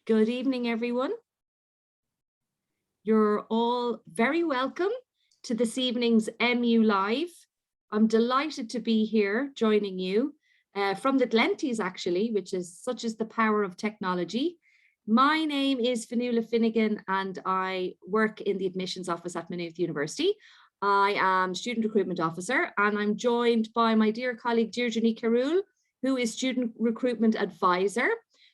Good evening, everyone. You're all very welcome to this evening's MU Live. I'm delighted to be here joining you from the Glenties, actually, which is such is the power of technology. My name is Fionnuala Finnegan and I work in the admissions office at Maynooth University. I am student recruitment officer and I'm joined by my dear colleague Deirdre Carroll, who is student recruitment advisor.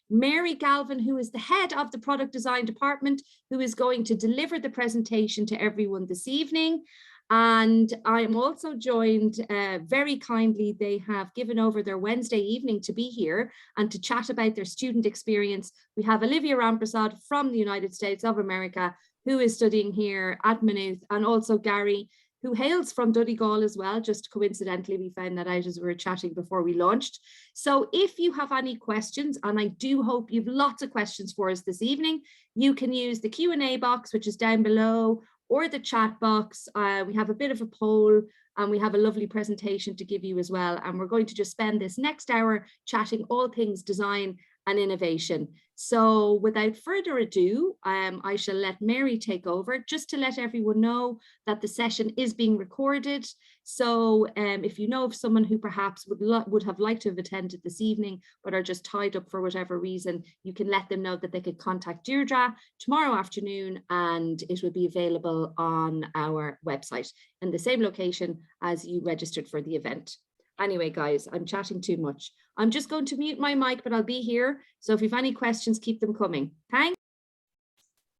Mary Galvin, who is the head of the product design department, who is going to deliver the presentation to everyone this evening. And I am also joined very kindly, they have given over their Wednesday evening to be here and to chat about their student experience. We have Olivia Ramprasad from the United States of America, who is studying here at Maynooth, and also Gary, who hails from Donegal as well. Just coincidentally, we found that out as we were chatting before we launched. So if you have any questions, and I do hope you've lots of questions for us this evening, you can use the Q&A box, which is down below, or the chat box. We have a bit of a poll and we have a lovely presentation to give you as well. And we're going to just spend this next hour chatting all things design and innovation. So without further ado, I shall let Mary take over just to let everyone know that the session is being recorded. So if you know of someone who perhaps would have liked to have attended this evening, but are just tied up for whatever reason, you can let them know that they could contact Deirdre tomorrow afternoon and it will be available on our website in the same location as you registered for the event. Anyway, guys, I'm chatting too much. I'm just going to mute my mic, but I'll be here. So if you have any questions, keep them coming. Thanks.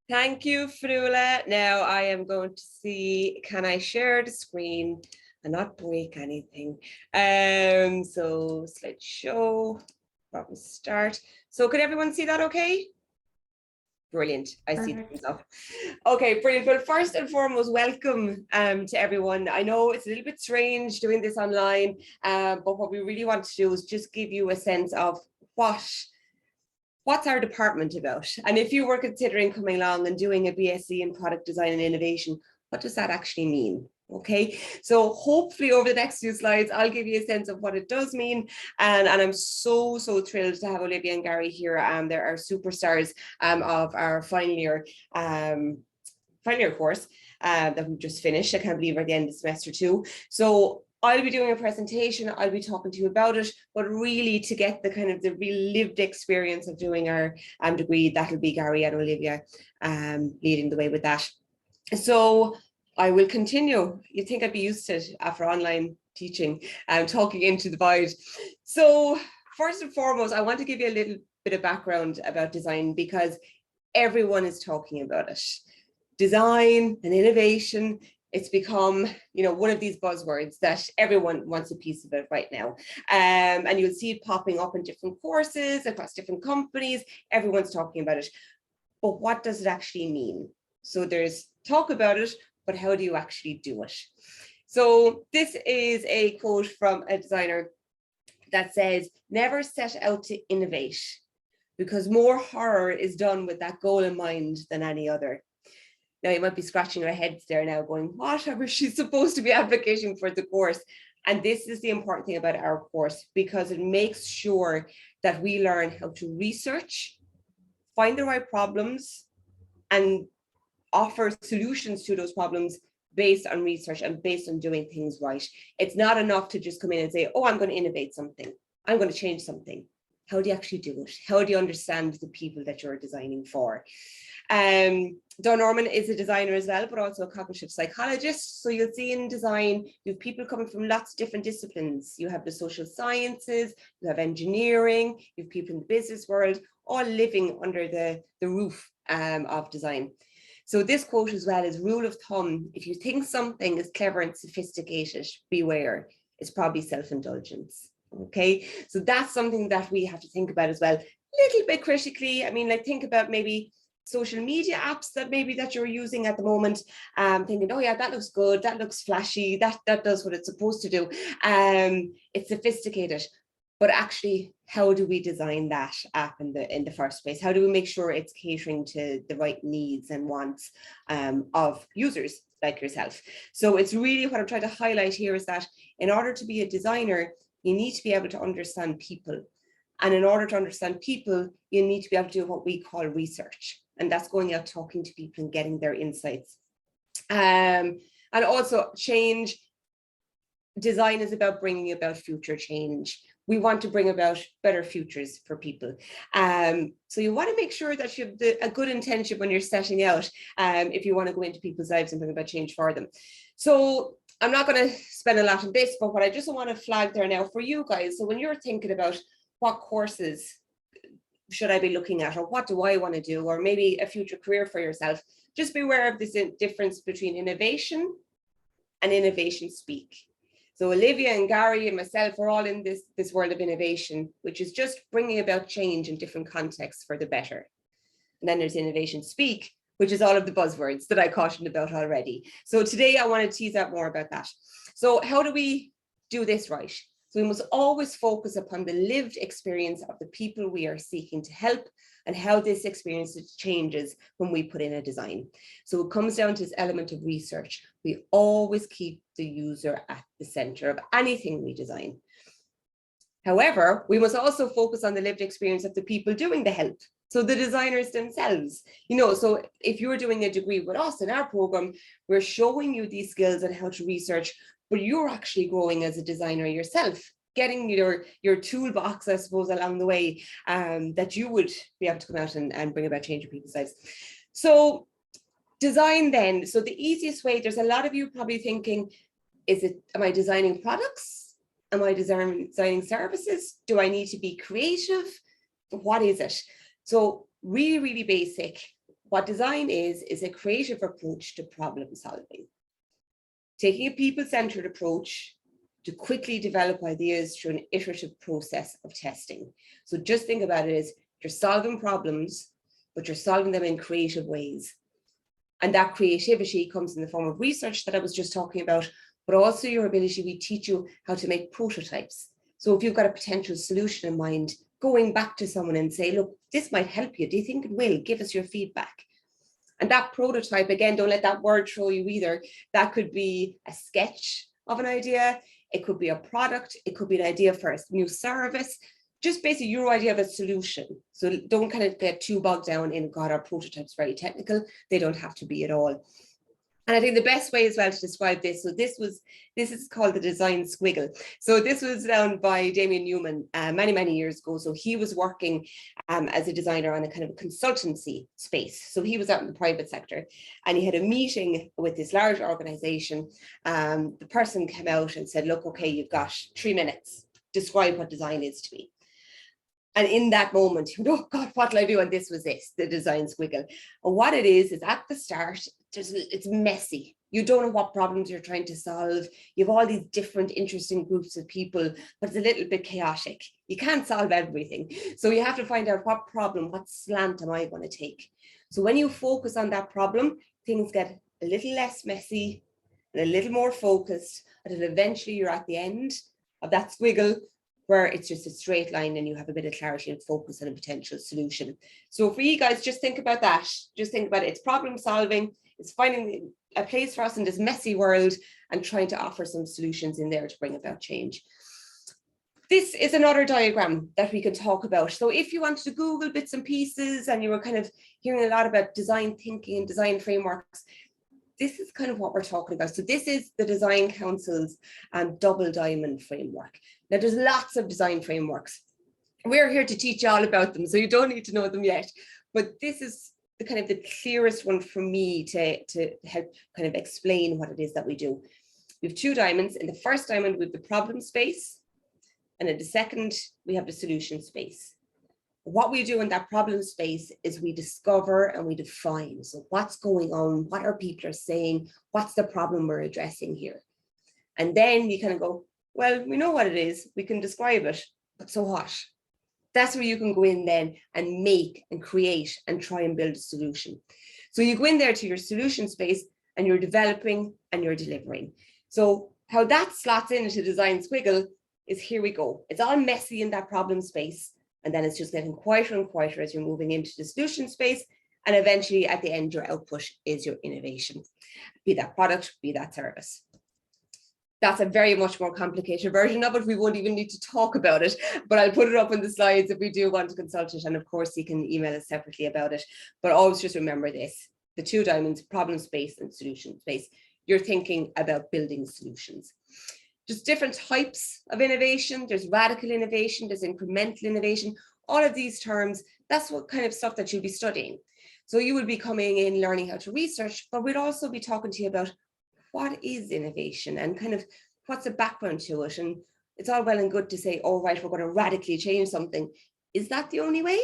Thank you, Fionnuala. Now I am going to see, can I share the screen and not break anything? So slideshow, from start. So could everyone see that okay? Brilliant. I see things up. Okay, brilliant. Well, first and foremost, welcome to everyone. I know it's a little bit strange doing this online, but what we really want to do is just give you a sense of what's our department about. And if you were considering coming along and doing a BSc in Product Design and Innovation, what does that actually mean? Okay, so hopefully over the next few slides, I'll give you a sense of what it does mean. And I'm so thrilled to have Olivia and Gary here. They're our superstars of our final year course that we've just finished. I can't believe we're at the end of the semester too. So I'll be doing a presentation, I'll be talking to you about it, but really to get the kind of the real lived experience of doing our degree, that'll be Gary and Olivia leading the way with that. So I will continue. You'd think I'd be used to it after online teaching and talking into the void. So first and foremost, I want to give you a little bit of background about design because everyone is talking about it. Design and innovation, it's become, you know, one of these buzzwords that everyone wants a piece of it right now. And you'll see it popping up in different courses across different companies. Everyone's talking about it. But what does it actually mean? So there's talk about it, but how do you actually do it? So this is a quote from a designer that says, never set out to innovate because more horror is done with that goal in mind than any other. Now you might be scratching your heads there now going, whatever she's supposed to be advocating for the course. And this is the important thing about our course because it makes sure that we learn how to research, find the right problems, and offer solutions to those problems based on research and based on doing things right. It's not enough to just come in and say, oh, I'm going to innovate something. I'm going to change something. How do you actually do it? How do you understand the people that you're designing for? Don Norman is a designer as well, but also a cognitive psychologist. So you'll see in design, you have people coming from lots of different disciplines. You have the social sciences, you have engineering, you have people in the business world, all living under the roof of design. So this quote as well is rule of thumb. If you think something is clever and sophisticated, beware, it's probably self-indulgence. Okay, so that's something that we have to think about as well, a little bit critically. I mean, like think about maybe social media apps that you're using at the moment, thinking, oh yeah, that looks good, that looks flashy, that does what it's supposed to do. It's sophisticated, but actually, how do we design that app in the first place? How do we make sure it's catering to the right needs and wants of users like yourself? So it's really what I'm trying to highlight here is that in order to be a designer, you need to be able to understand people. And in order to understand people, you need to be able to do what we call research. And that's going out, talking to people and getting their insights. And also change. Design is about bringing about future change. We want to bring about better futures for people. So you want to make sure that you have a good intention when you're setting out, if you want to go into people's lives and bring about change for them. So I'm not going to spend a lot on this, but what I just want to flag there now for you guys. So when you're thinking about what courses should I be looking at, or what do I want to do, or maybe a future career for yourself, just be aware of this difference between innovation and innovation speak. So Olivia and Gary and myself are all in this world of innovation, which is just bringing about change in different contexts for the better. And then there's innovation speak, which is all of the buzzwords that I cautioned about already. So today I want to tease out more about that. So how do we do this right? So we must always focus upon the lived experience of the people we are seeking to help, and how this experience changes when we put in a design. So it comes down to this element of research. We always keep the user at the center of anything we design. However, we must also focus on the lived experience of the people doing the help. So the designers themselves, so if you're doing a degree with us in our program, we're showing you these skills and how to research, but you're actually growing as a designer yourself, getting your toolbox, I suppose, along the way, that you would be able to come out and bring about change in people's lives. So design then. So the easiest way, there's a lot of you probably thinking, am I designing products? Am I designing services? Do I need to be creative? What is it? So really, really basic. What design is a creative approach to problem solving. Taking a people-centered approach to quickly develop ideas through an iterative process of testing. So just think about it as you're solving problems, but you're solving them in creative ways. And that creativity comes in the form of research that I was just talking about, but also your ability, we teach you how to make prototypes. So if you've got a potential solution in mind, going back to someone and say, look, this might help you. Do you think it will? Give us your feedback. And that prototype, again, don't let that word throw you either. That could be a sketch of an idea. It could be a product. It could be an idea for a new service. Just basically your idea of a solution. So don't kind of get too bogged down in, God, our prototype's very technical. They don't have to be at all. And I think the best way as well to describe this, so this is called the Design Squiggle. So this was done by Damien Newman many, many years ago. So he was working as a designer on a kind of consultancy space. So he was out in the private sector and he had a meeting with this large organization. The person came out and said, look, okay, you've got 3 minutes. Describe what design is to me. And in that moment, you know, oh God, what will I do? And this was it, the Design Squiggle. And what it is at the start, it's messy. You don't know what problems you're trying to solve. You have all these different interesting groups of people, but it's a little bit chaotic. You can't solve everything. So you have to find out what problem, what slant am I going to take? So when you focus on that problem, things get a little less messy and a little more focused, and then eventually you're at the end of that squiggle where it's just a straight line and you have a bit of clarity and focus on a potential solution. So for you guys, just think about that. Just think about it. It's problem solving. It's finding a place for us in this messy world and trying to offer some solutions in there to bring about change. This is another diagram that we can talk about. So if you wanted to Google bits and pieces and you were kind of hearing a lot about design thinking and design frameworks, this is kind of what we're talking about. So this is the Design Council's double diamond framework. Now there's lots of design frameworks. We're here to teach you all about them, so you don't need to know them yet. But this is the kind of the clearest one for me to help kind of explain what it is that we do. We have 2 diamonds. In the first diamond, we have the problem space. And in the second, we have the solution space. What we do in that problem space is we discover and we define. So what's going on? What are people saying? What's the problem we're addressing here? And then you kind of go, well, we know what it is. We can describe it, but so what? That's where you can go in then and make and create and try and build a solution. So you go in there to your solution space and you're developing and you're delivering. So how that slots into Design Squiggle is, here we go. It's all messy in that problem space. And then it's just getting quieter and quieter as you're moving into the solution space. And eventually at the end, your output is your innovation, be that product, be that service. That's a very much more complicated version of it. We won't even need to talk about it, but I'll put it up in the slides if we do want to consult it. And of course, you can email us separately about it. But always just remember this, the 2 diamonds, problem space and solution space. You're thinking about building solutions. There's different types of innovation. There's radical innovation, there's incremental innovation. All of these terms, that's what kind of stuff that you'll be studying. So you will be coming in learning how to research, but we'll also be talking to you about what is innovation and kind of what's the background to it. And it's all well and good to say, oh, right, we're going to radically change something. Is that the only way?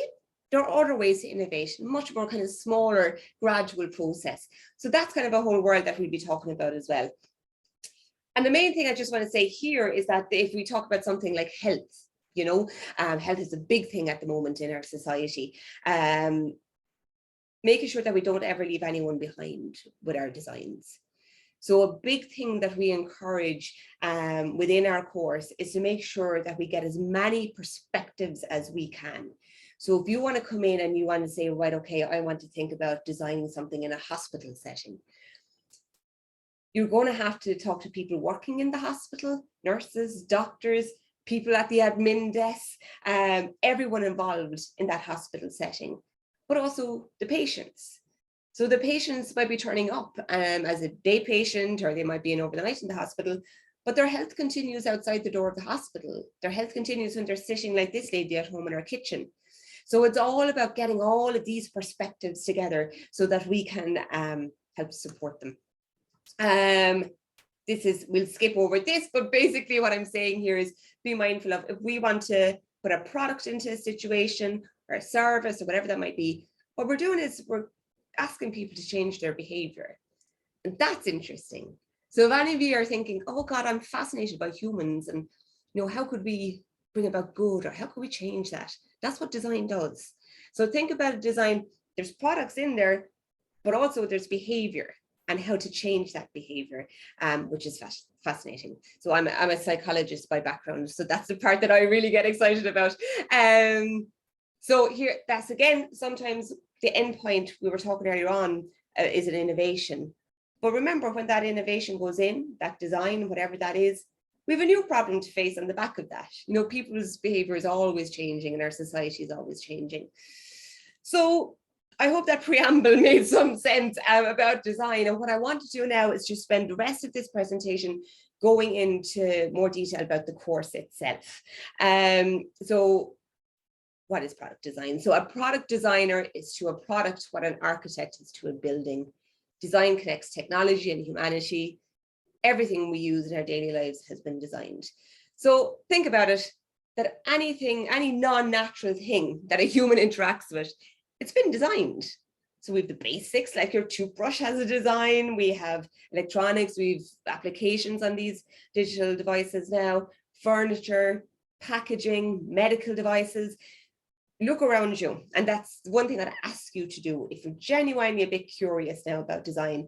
There are other ways to innovate, much more kind of smaller, gradual process. So that's kind of a whole world that we'll be talking about as well. And the main thing I just want to say here is that if we talk about something like health, you know, health is a big thing at the moment in our society. Making sure that we don't ever leave anyone behind with our designs. So a big thing that we encourage within our course is to make sure that we get as many perspectives as we can. So if you want to come in and you want to say, right, okay, I want to think about designing something in a hospital setting, you're going to have to talk to people working in the hospital, nurses, doctors, people at the admin desk, everyone involved in that hospital setting, but also the patients. So the patients might be turning up as a day patient, or they might be in overnight in the hospital, but their health continues outside the door of the hospital. Their health continues when they're sitting like this lady at home in her kitchen. So it's all about getting all of these perspectives together so that we can help support them. We'll skip over this, but basically what I'm saying here is be mindful of, if we want to put a product into a situation or a service or whatever that might be, what we're doing is we're asking people to change their behavior. And that's interesting. So if any of you are thinking, oh God, I'm fascinated by humans, and how could we bring about good, or how could we change that? That's what design does. So think about design, there's products in there, but also there's behavior and how to change that behavior, which is fascinating. So I'm a psychologist by background, so that's the part that I really get excited about. So here, that's again, sometimes the end point we were talking earlier on is an innovation. But remember, when that innovation goes in, that design, whatever that is, we have a new problem to face on the back of that. People's behavior is always changing and our society is always changing. So I hope that preamble made some sense about design. And what I want to do now is just spend the rest of this presentation going into more detail about the course itself. So what is product design? So a product designer is to a product what an architect is to a building. Design connects technology and humanity. Everything we use in our daily lives has been designed. So think about it, that any non-natural thing that a human interacts with, it's been designed. So we have the basics, like your toothbrush has a design, we have electronics, we have applications on these digital devices now, furniture, packaging, medical devices. Look around you, and that's one thing I'd ask you to do if you're genuinely a bit curious now about design.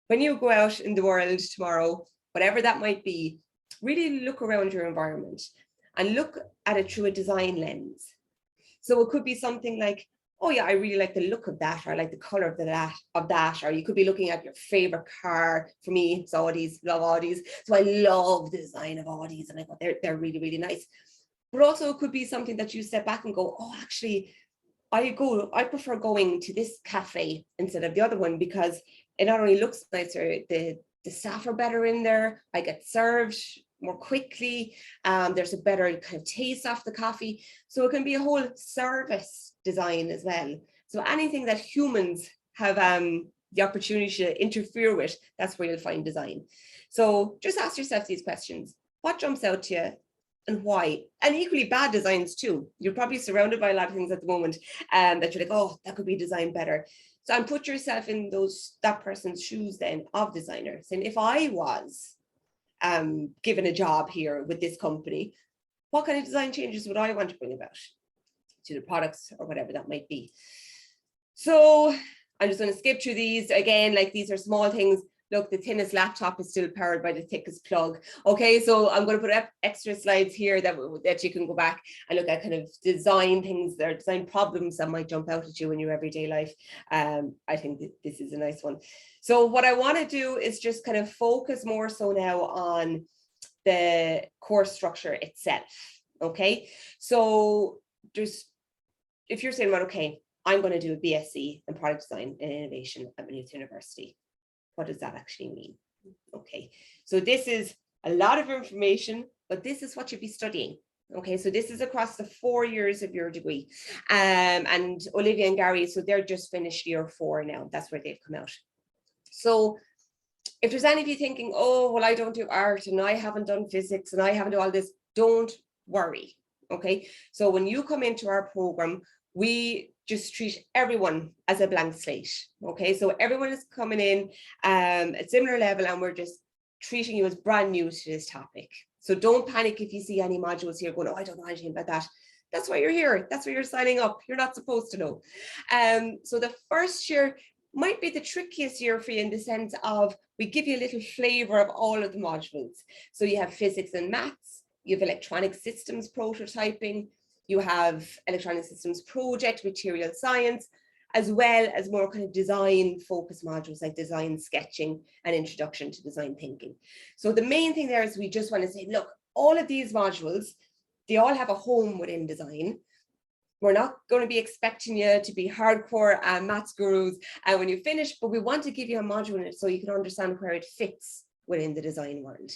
When you go out in the world tomorrow, whatever that might be, really look around your environment and look at it through a design lens. So it could be something like, oh yeah, I really like the look of that, or I like the color of that, or you could be looking at your favorite car. For me, it's Audis, love Audis. So I love the design of Audis, and I thought they're really, really nice. But also it could be something that you step back and go, oh, actually, I prefer going to this cafe instead of the other one, because it not only looks nicer, the staff are better in there, I get served more quickly, there's a better kind of taste off the coffee. So it can be a whole service design as well. So anything that humans have the opportunity to interfere with, that's where you'll find design. So just ask yourself these questions. What jumps out to you? And why? And equally bad designs too. You're probably surrounded by a lot of things at the moment that you're like, oh, that could be designed better. So and put yourself in that person's shoes then of designers. And if I was given a job here with this company, what kind of design changes would I want to bring about to the products or whatever that might be? So I'm just going to skip through these again, like these are small things, look, the thinnest laptop is still powered by the thickest plug. Okay, so I'm going to put extra slides here that you can go back and look at kind of design things, or design problems that might jump out at you in your everyday life. I think that this is a nice one. So what I want to do is just kind of focus more so now on the course structure itself. Okay, so if you're saying, well, okay, I'm going to do a BSc in Product Design and Innovation at Maynooth University, what does that actually mean? Okay, so this is a lot of information, but this is what you'll be studying. Okay, so this is across the 4 years of your degree. And Olivia and Gary, so they're just finished year 4 now. That's where they've come out. So if there's any of you thinking, oh, well, I don't do art and I haven't done physics and I haven't done all this, don't worry. Okay, so when you come into our program, we just treat everyone as a blank slate. Okay, so everyone is coming in at similar level, and we're just treating you as brand new to this topic. So don't panic if you see any modules here going, oh, I don't know anything about that. That's why you're here. That's why you're signing up. You're not supposed to know. So the first year might be the trickiest year for you, in the sense of we give you a little flavor of all of the modules. So you have physics and maths, you have electronic systems prototyping, you have electronic systems project, material science, as well as more kind of design focused modules like design sketching and introduction to design thinking. So the main thing there is we just want to say, look, all of these modules, they all have a home within design. We're not going to be expecting you to be hardcore maths gurus when you finish, but we want to give you a module in it so you can understand where it fits within the design world.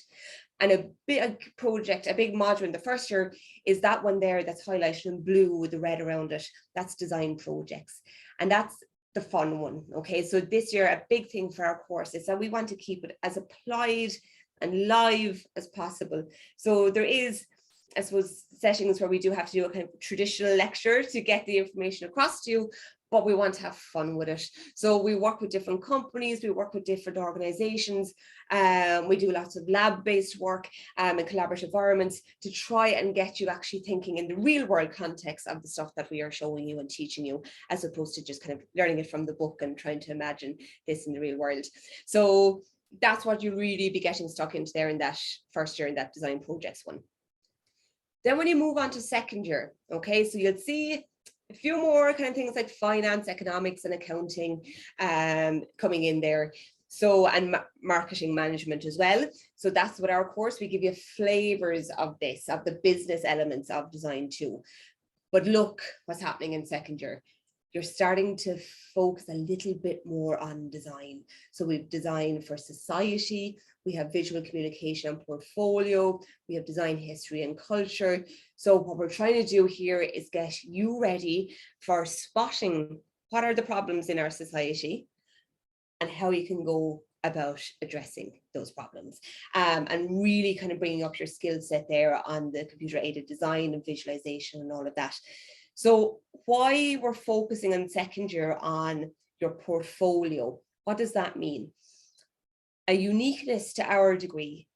And a big project, a big module in the first year is that one there that's highlighted in blue with the red around it. That's design projects. And that's the fun one. Okay, so this year, a big thing for our course is that we want to keep it as applied and live as possible. So there is, I suppose, settings where we do have to do a kind of traditional lecture to get the information across to you, but we want to have fun with it. So we work with different companies, we work with different organizations, we do lots of lab-based work and collaborative environments to try and get you actually thinking in the real world context of the stuff that we are showing you and teaching you, as opposed to just kind of learning it from the book and trying to imagine this in the real world. So that's what you really be getting stuck into there in that first year, in that design projects one. Then when you move on to second year, okay, so you'll see a few more kind of things like finance, economics, and accounting coming in there. So, and marketing management as well. So that's what our course, we give you flavors of this, of the business elements of design too. But look what's happening in second year. You're starting to focus a little bit more on design. So we've design for society, we have visual communication and portfolio, we have design history and culture. So what we're trying to do here is get you ready for spotting what are the problems in our society and how you can go about addressing those problems, and really kind of bringing up your skill set there on the computer aided design and visualization and all of that. So why we're focusing on second year on your portfolio, what does that mean? A uniqueness to our degree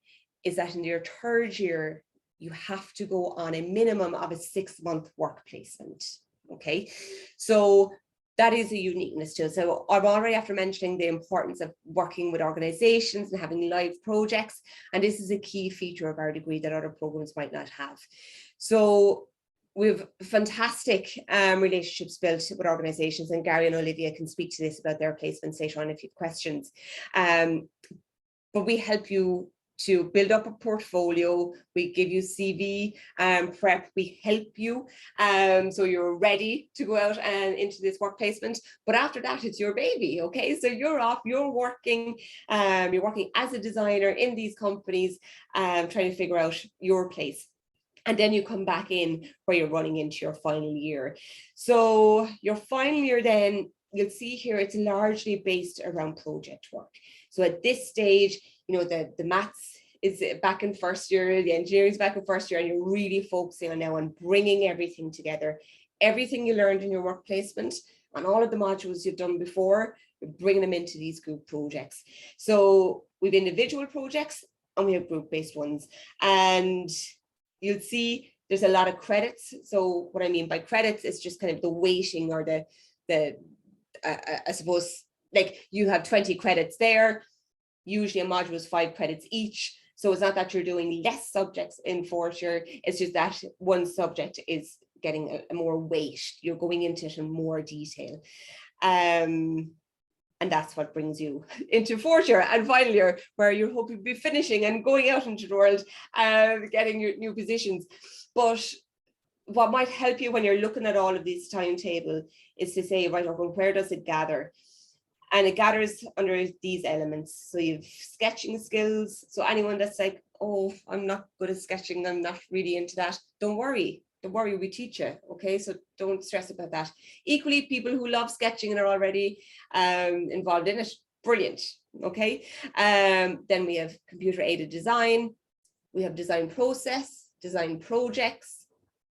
is that in your third year, you have to go on a minimum of a 6-month work placement. Okay, so that is a uniqueness to it. So I'm already after mentioning the importance of working with organizations and having live projects. And this is a key feature of our degree that other programs might not have. So we've fantastic relationships built with organizations, and Gary and Olivia can speak to this about their placements later on if you have questions. But we help you to build up a portfolio. We give you CV prep. We help you so you're ready to go out and into this work placement. But after that, it's your baby. Okay, so you're off. You're working as a designer in these companies, trying to figure out your place. And then you come back in where you're running into your final year. So your final year, then you'll see here, it's largely based around project work. So at this stage, you know, the maths is back in first year, the engineering is back in first year, and you're really focusing on now on bringing everything together. Everything you learned in your work placement and all of the modules you've done before, you're bringing them into these group projects. So we have individual projects and we have group-based ones. And you'll see there's a lot of credits. So what I mean by credits is just kind of the weighting or the I suppose, like you have 20 credits there. usually a module is 5 credits each. So it's not that you're doing less subjects in fourth year, it's just that one subject is getting a more weight. You're going into it in more detail. And that's what brings you into fourth year and final year, where you're hoping to be finishing and going out into the world and getting your new positions. But what might help you when you're looking at all of these timetable is to say, right, well, where does it gather? And it gathers under these elements. So you've sketching skills. So anyone that's like, oh, I'm not good at sketching, I'm not really into that, don't worry. Don't worry, we teach you, okay? So don't stress about that. Equally, people who love sketching and are already involved in it, brilliant, okay? Then we have computer-aided design, we have design process, design projects,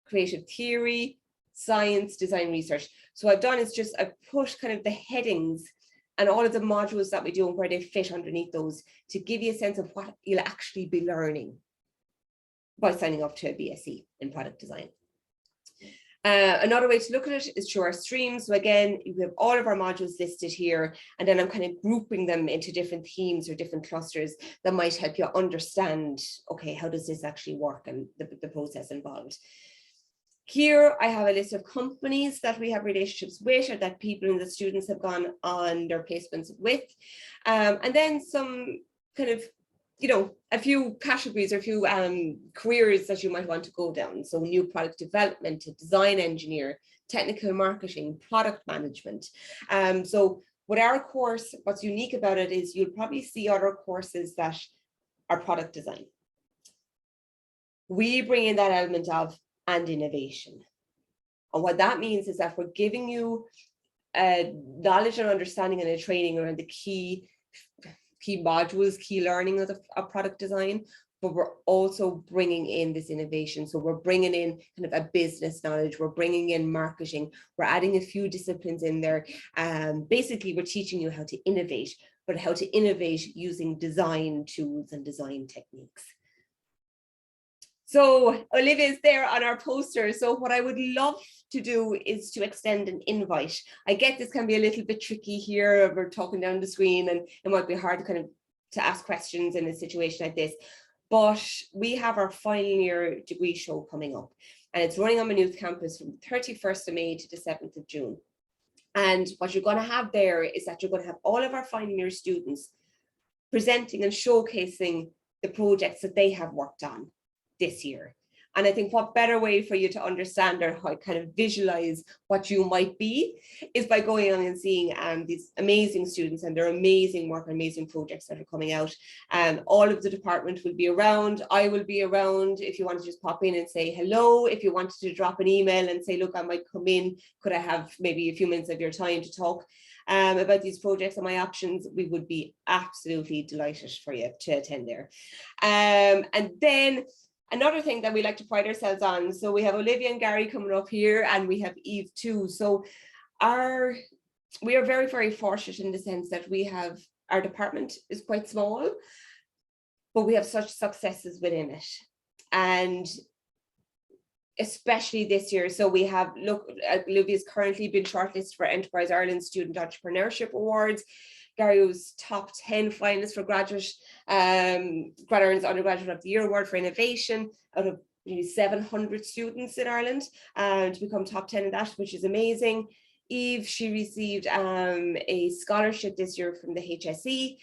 creative theory, science, design research. So what I've done is just I've put kind of the headings and all of the modules that we do and where they fit underneath those to give you a sense of what you'll actually be learning by signing up to a BSc in product design. Another way to look at it is through our streams. So again, we have all of our modules listed here, and then I'm kind of grouping them into different themes or different clusters that might help you understand, okay, how does this actually work and the process involved. Here I have a list of companies that we have relationships with, or that people and the students have gone on their placements with, and then some kind of, you know, a few categories or a few careers that you might want to go down. So new product development, a design engineer, technical marketing, product management. So with our course, what's unique about it is you'll probably see other courses that are product design. We bring in that element of and innovation. And what that means is that we're giving you knowledge and understanding and a training around the key modules, key learning of product design, but we're also bringing in this innovation. So we're bringing in kind of a business knowledge, we're bringing in marketing, we're adding a few disciplines in there. Basically, we're teaching you how to innovate, but how to innovate using design tools and design techniques. So Olivia's there on our poster. So what I would love to do is to extend an invite. I get this can be a little bit tricky here. We're talking down the screen and it might be hard to kind of to ask questions in a situation like this. But we have our final year degree show coming up, and it's running on Maynooth campus from the 31st of May to the 7th of June. And what you're going to have there is that you're going to have all of our final year students presenting and showcasing the projects that they have worked on this year. And I think what better way for you to understand or how kind of visualize what you might be is by going on and seeing these amazing students and their amazing work and amazing projects that are coming out. And all of the department will be around. I will be around if you want to just pop in and say hello. If you wanted to drop an email and say, look, I might come in, could I have maybe a few minutes of your time to talk about these projects and my options, we would be absolutely delighted for you to attend there. And then another thing that we like to pride ourselves on, so we have Olivia and Gary coming up here, and we have Eve too. So we are very, very fortunate in the sense that we have, our department is quite small, but we have such successes within it. And especially this year, so we have, look, Olivia's currently been shortlisted for Enterprise Ireland Student Entrepreneurship Awards. Gary was top 10 finalist for Graduate Earns Undergraduate of the Year Award for Innovation out of 700 students in Ireland, to become top 10 in that, which is amazing. Eve, she received a scholarship this year from the HSE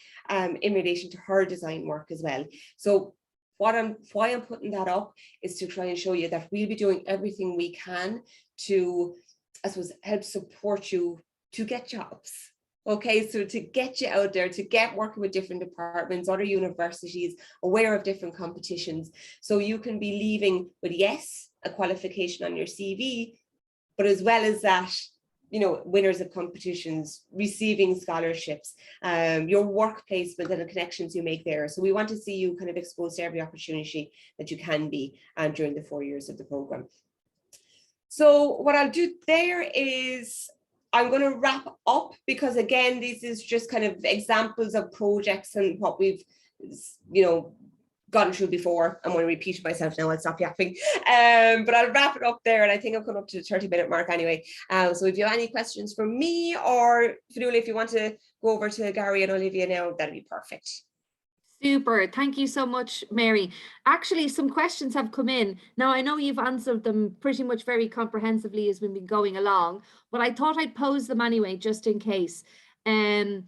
in relation to her design work as well. So why I'm putting that up is to try and show you that we'll be doing everything we can to, I suppose, help support you to get jobs. Okay, so to get you out there, to get working with different departments, other universities, aware of different competitions, so you can be leaving with, yes, a qualification on your CV, but as well as that, you know, winners of competitions, receiving scholarships, your work placement and the connections you make there. So we want to see you kind of exposed to every opportunity that you can be during the 4 years of the program. So what I'll do there is I'm going to wrap up, because again, this is just kind of examples of projects and what we've, you know, gone through before. I'm going to repeat myself now, I'll stop yapping. But I'll wrap it up there, and I think I've come up to the 30-minute mark anyway. So if you have any questions for me, or Fionnuala, if you want to go over to Gary and Olivia now, that'd be perfect. Super. Thank you so much, Mary. Actually, some questions have come in. Now, I know you've answered them pretty much very comprehensively as we've been going along, but I thought I'd pose them anyway, just in case. Kit,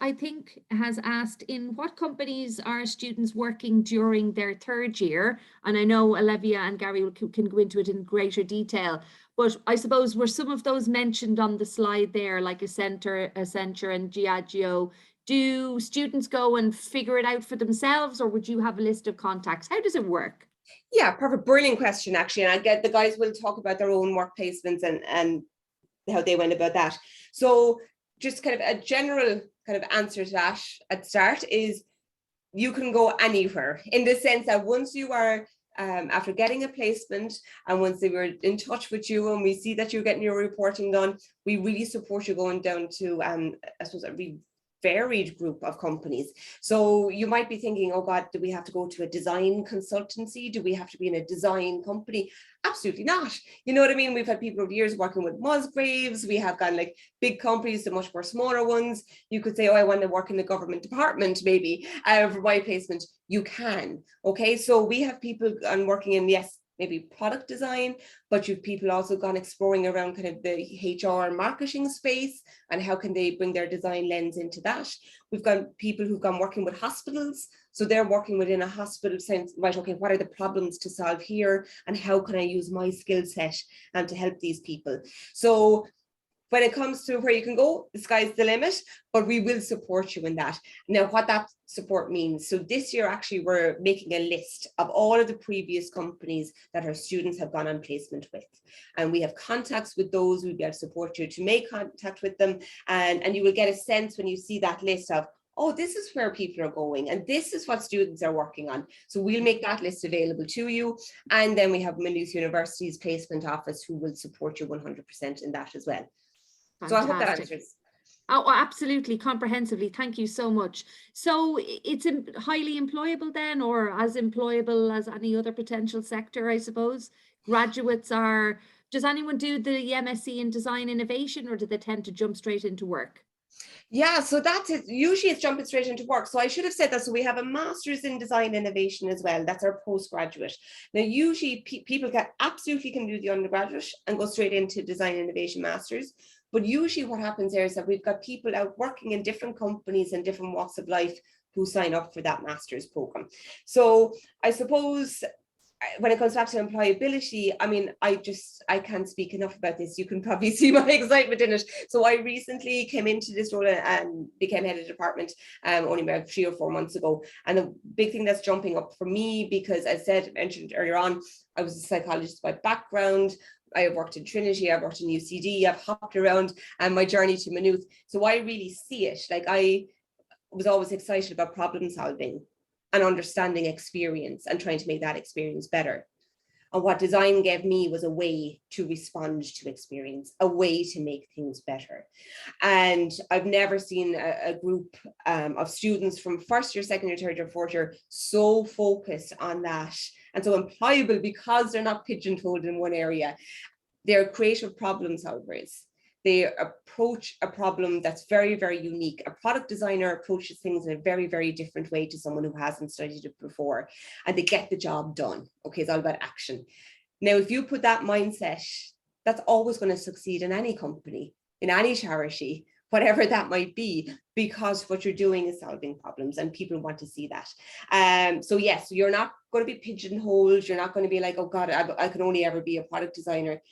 I think, has asked, in what companies are students working during their third year? And I know Olivia and Gary can go into it in greater detail, but I suppose were some of those mentioned on the slide there, like Accenture and Diageo? Do students go and figure it out for themselves, or would you have a list of contacts? How does it work? Yeah, perfect. Brilliant question, actually. And I get the guys will talk about their own work placements and how they went about that. So just kind of a general kind of answer to that at start is you can go anywhere, in the sense that once you are after getting a placement, and once they were in touch with you and we see that you're getting your reporting done, we really support you going down to I suppose a really varied group of companies. So you might be thinking, oh God, do we have to go to a design consultancy? Do we have to be in a design company? Absolutely not. You know what I mean? We've had people over the years working with Musgraves. We have gone like big companies to much more smaller ones. You could say, oh, I want to work in the government department, maybe for my placement. You can. Okay, so we have people working in, yes, maybe product design, but you've people also gone exploring around kind of the HR marketing space and how can they bring their design lens into that. We've got people who've gone working with hospitals. So they're working within a hospital sense, right, okay, what are the problems to solve here and how can I use my skill set to help these people? So when it comes to where you can go, the sky's the limit, but we will support you in that. Now, what that support means. So this year, actually, we're making a list of all of the previous companies that our students have gone on placement with. And we have contacts with those. We'll be able to support you to make contact with them. And you will get a sense when you see that list of, oh, this is where people are going and this is what students are working on. So we'll make that list available to you. And then we have Maynooth University's placement office who will support you 100% in that as well. Fantastic. So I hope that answers. Oh, absolutely, comprehensively. Thank you so much. So it's highly employable then, or as employable as any other potential sector, I suppose. Graduates are, does anyone do the MSc in Design Innovation, or do they tend to jump straight into work? Yeah, so that's it. Usually it's jumping straight into work. So I should have said that. So we have a master's in design innovation as well. That's our postgraduate. Now, usually people absolutely can do the undergraduate and go straight into design innovation masters. But usually what happens there is that we've got people out working in different companies and different walks of life who sign up for that master's program. So I suppose when it comes back to employability, I mean, I can't speak enough about this. You can probably see my excitement in it. So I recently came into this role and became head of department only about 3 or 4 months ago. And the big thing that's jumping up for me, because as I mentioned earlier on, I was a psychologist by background. I have worked in Trinity, I've worked in UCD, I've hopped around and my journey to Maynooth. So I really see it. Like I was always excited about problem solving and understanding experience and trying to make that experience better. And what design gave me was a way to respond to experience, a way to make things better. And I've never seen a group of students from first year, second year, third year, fourth year so focused on that and so employable because they're not pigeonholed in one area. They're creative problem solvers. They approach a problem that's very, very unique. A product designer approaches things in a very, very different way to someone who hasn't studied it before, and they get the job done. Okay, it's all about action. Now, if you put that mindset, that's always going to succeed in any company, in any charity, whatever that might be, because what you're doing is solving problems and people want to see that. So yes, you're not going to be pigeonholed. You're not going to be like, oh God, I can only ever be a product designer.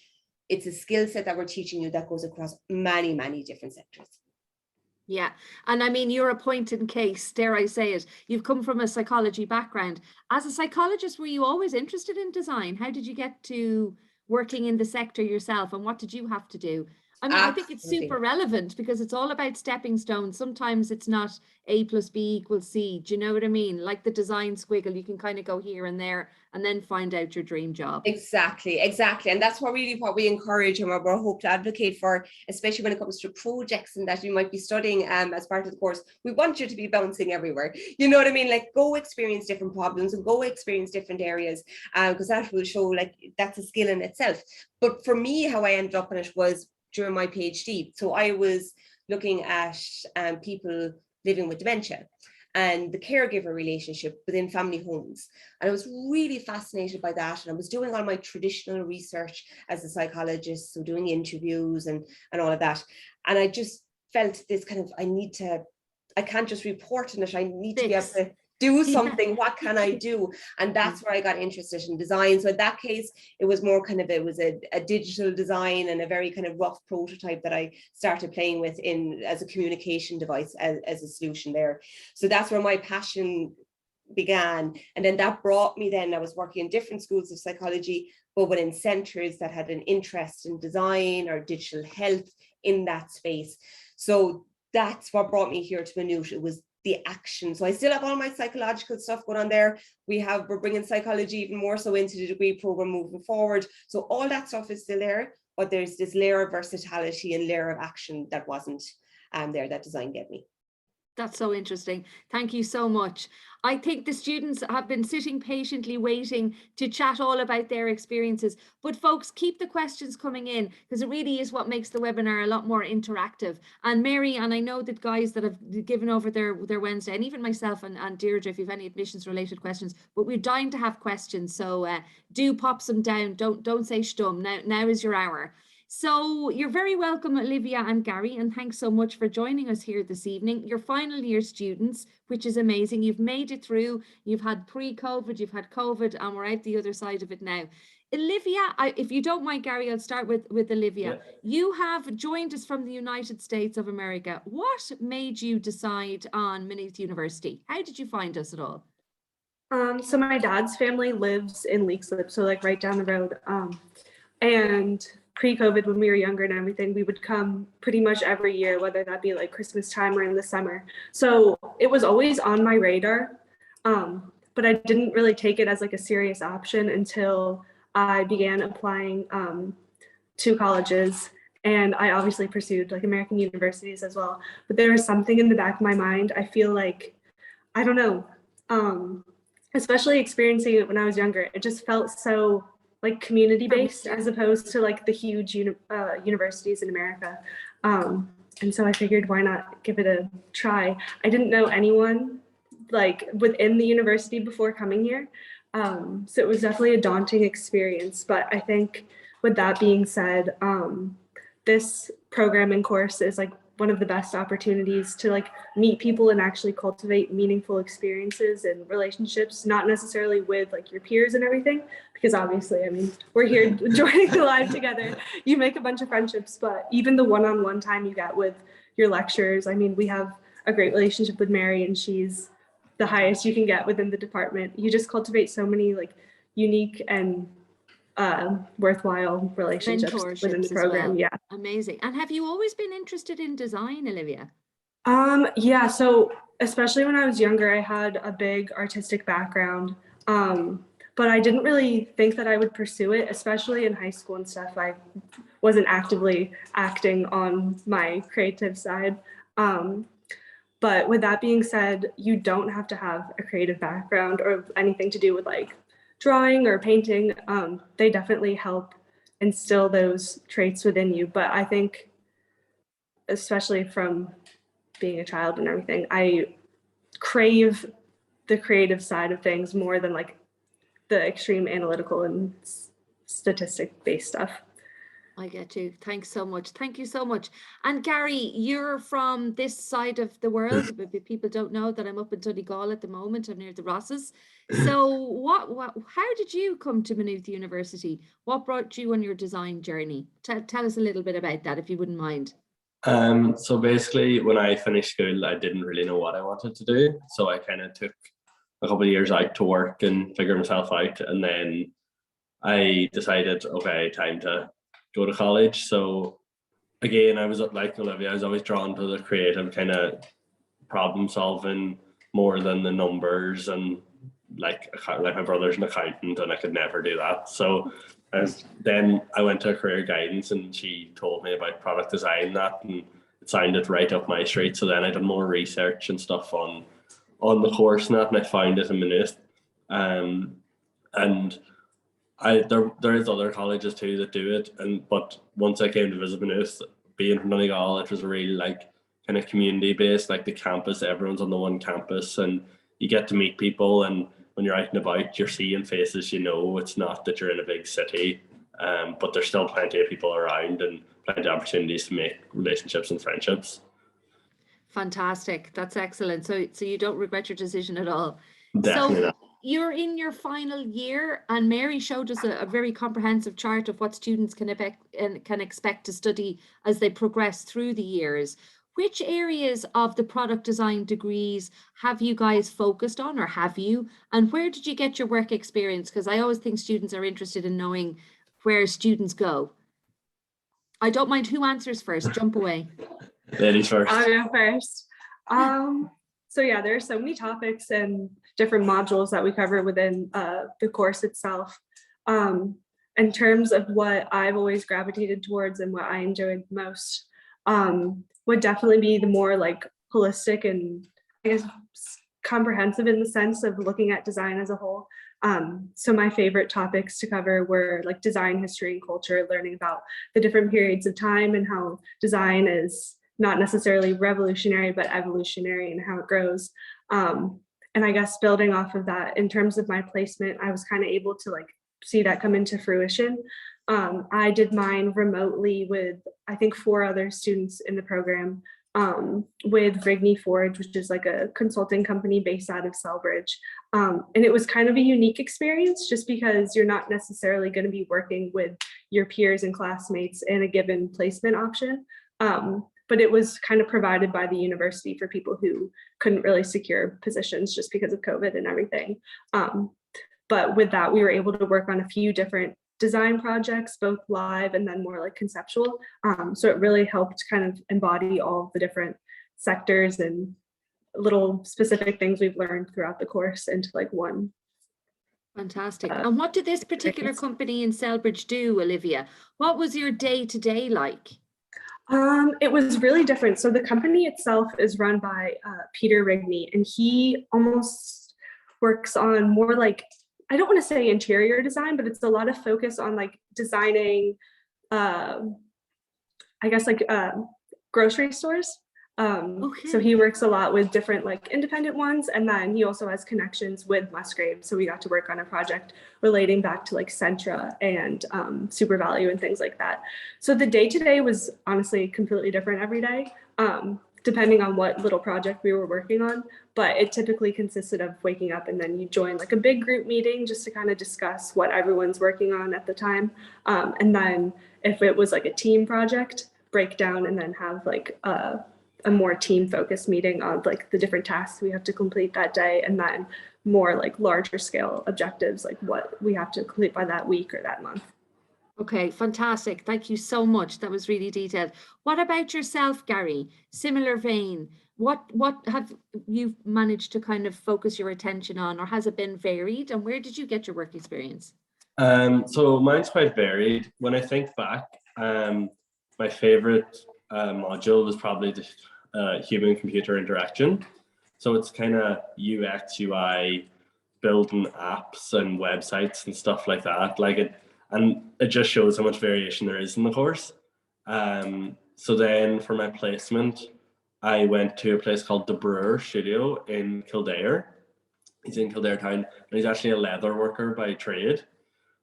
It's a skill set that we're teaching you that goes across many, many different sectors. Yeah. And I mean, you're a point in case, dare I say it. You've come from a psychology background. As a psychologist, were you always interested in design? How did you get to working in the sector yourself, and what did you have to do? I mean, I think it's super relevant because it's all about stepping stones. Sometimes it's not A plus B equals C. Do you know what I mean? Like the design squiggle, you can kind of go here and there and then find out your dream job. Exactly. And that's what we encourage and what we hope to advocate for, especially when it comes to projects and that you might be studying as part of the course. We want you to be bouncing everywhere. You know what I mean? Like go experience different problems and go experience different areas because that will show like that's a skill in itself. But for me, how I ended up in it was during my PhD. So I was looking at people living with dementia and the caregiver relationship within family homes. And I was really fascinated by that. And I was doing all my traditional research as a psychologist, so doing interviews and all of that. And I just felt this kind of, I can't just report on it. I need to be able to do something. What can I do? And that's where I got interested in design. So in that case, it was more kind of, it was a digital design and a very kind of rough prototype that I started playing with as a communication device as a solution there. So that's where my passion began. And then that brought me, then I was working in different schools of psychology, but within centers that had an interest in design or digital health in that space. So that's what brought me here to Maynooth. It was the action. So I still have all my psychological stuff going on there. We're bringing psychology even more so into the degree program moving forward. So all that stuff is still there, but there's this layer of versatility and layer of action that wasn't there that design gave me. That's so interesting. Thank you so much. I think the students have been sitting patiently waiting to chat all about their experiences. But folks, keep the questions coming in, because it really is what makes the webinar a lot more interactive. And Mary, and I know that guys that have given over their Wednesday, and even myself and Deirdre, if you have any admissions related questions, but we're dying to have questions. So do pop some down. Don't say stum. Now is your hour. So you're very welcome, Olivia and Gary, and thanks so much for joining us here this evening. You're final year students, which is amazing. You've made it through. You've had pre-COVID, you've had COVID, and we're out the other side of it now. Olivia, if you don't mind, Gary, I'll start with Olivia. Yeah. You have joined us from the United States of America. What made you decide on Maynooth University? How did you find us at all? So my dad's family lives in Leixlip, so like right down the road. And pre-COVID, when we were younger and everything, we would come pretty much every year, whether that be like Christmas time or in the summer. So it was always on my radar, but I didn't really take it as like a serious option until I began applying to colleges. And I obviously pursued like American universities as well. But there was something in the back of my mind. I feel like, I don't know, especially experiencing it when I was younger, it just felt so like community-based as opposed to like the huge universities in America. And so I figured, why not give it a try? I didn't know anyone like within the university before coming here. So it was definitely a daunting experience. But I think with that being said, this program and course is like one of the best opportunities to like meet people and actually cultivate meaningful experiences and relationships, not necessarily with like your peers and everything, because obviously, I mean, we're here joining the live together. You make a bunch of friendships, but even the one-on-one time you get with your lecturers, I mean, we have a great relationship with Mary and she's the highest you can get within the department. You just cultivate so many like unique and worthwhile relationships within the program. Well. Yeah. Amazing. And have you always been interested in design, Olivia? Yeah, so especially when I was younger, I had a big artistic background, but I didn't really think that I would pursue it, especially in high school and stuff. I wasn't actively acting on my creative side. But with that being said, you don't have to have a creative background or anything to do with like drawing or painting. They definitely help instill those traits within you. But I think, especially from being a child and everything, I crave the creative side of things more than like the extreme analytical and statistic-based stuff. I get you. Thanks so much. Thank you so much. And Gary, you're from this side of the world. People don't know that I'm up in Donegal at the moment. I'm near the Rosses. So how did you come to Maynooth University? What brought you on your design journey? Tell us a little bit about that, if you wouldn't mind. So basically, when I finished school, I didn't really know what I wanted to do. So I kind of took a couple of years out to work and figure myself out. And then I decided, okay, time to go to college. So again, I was like Olivia, I was always drawn to the creative kind of problem solving more than the numbers, and like my brother's an accountant and I could never do that. So then I went to career guidance and she told me about product design, and it sounded right up my street. So then I did more research and stuff on the course and I found it in Maynooth. And there is other colleges too that do it, but once I came to visit Maynooth, being from Donegal, it was really like kind of community based, like the campus, everyone's on the one campus and you get to meet people, and when you're out and about, you're seeing faces, you know, it's not that you're in a big city, but there's still plenty of people around and plenty of opportunities to make relationships and friendships. Fantastic. That's excellent. So you don't regret your decision at all. Definitely So not. you're in your final year, and Mary showed us a very comprehensive chart of what students can expect to study as they progress through the years. Which areas of the product design degrees have you guys focused on, or have you? And where did you get your work experience? Because I always think students are interested in knowing where students go. I don't mind who answers first. Jump away. Ladies first. I'll go first. So yeah, there are so many topics and different modules that we cover within the course itself. In terms of what I've always gravitated towards and what I enjoyed most, would definitely be the more like holistic and I guess comprehensive in the sense of looking at design as a whole. So my favorite topics to cover were like design history and culture, learning about the different periods of time and how design is not necessarily revolutionary, but evolutionary and how it grows. And I guess building off of that, in terms of my placement, I was kind of able to like see that come into fruition. I did mine remotely with, I think, 4 other students in the program, with Rigney Forge, which is like a consulting company based out of Selbridge. And it was kind of a unique experience just because you're not necessarily going to be working with your peers and classmates in a given placement option. But it was kind of provided by the university for people who couldn't really secure positions just because of COVID and everything. But with that, we were able to work on a few different design projects, both live and then more like conceptual. So it really helped kind of embody all of the different sectors and little specific things we've learned throughout the course into like one. Fantastic. And what did this particular company in Selbridge do, Olivia? What was your day-to-day like? It was really different. So the company itself is run by Peter Rigney, and he almost works on more like, I don't want to say interior design, but it's a lot of focus on like designing, I guess like grocery stores. So he works a lot with different like independent ones, and then he also has connections with Musgrave. So we got to work on a project relating back to like Centra and Super Value and things like that. So the day-to-day was honestly completely different every day, depending on what little project we were working on. But it typically consisted of waking up and then you join like a big group meeting just to kind of discuss what everyone's working on at the time. And then if it was like a team project, break down and then have like a more team focused meeting on like the different tasks we have to complete that day, and then more like larger scale objectives, like what we have to complete by that week or that month. Okay, fantastic. Thank you so much. That was really detailed. What about yourself, Gary? Similar vein. What have you managed to kind of focus your attention on, or has it been varied? And where did you get your work experience? So mine's quite varied. When I think back, my favorite module was probably the human-computer interaction. So it's kind of UX, UI, building apps and websites and stuff like that. And it just shows how much variation there is in the course. So then for my placement, I went to a place called the Brewer Studio in Kildare. He's in Kildare town, and he's actually a leather worker by trade.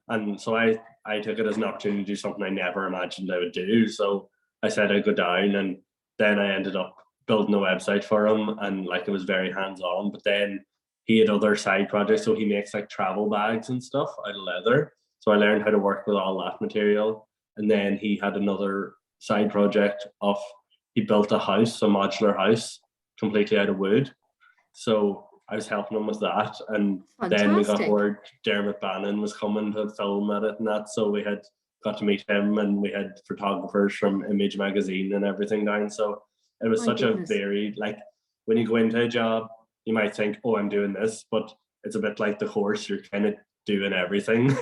And so I took it as an opportunity to do something I never imagined I would do. So I said I'd go down, and then I ended up building a website for him, and like it was very hands-on. But then he had other side projects, so he makes like travel bags and stuff out of leather. So I learned how to work with all that material. And then he had another side project of, he built a house, a modular house, completely out of wood. So I was helping him with that. And then we got word Dermot Bannon was coming to film at it and that. So we had got to meet him, and we had photographers from Image magazine and everything down. So it was such a varied, like when you go into a job, you might think, oh, I'm doing this, but it's a bit like the course, you're kind of doing everything.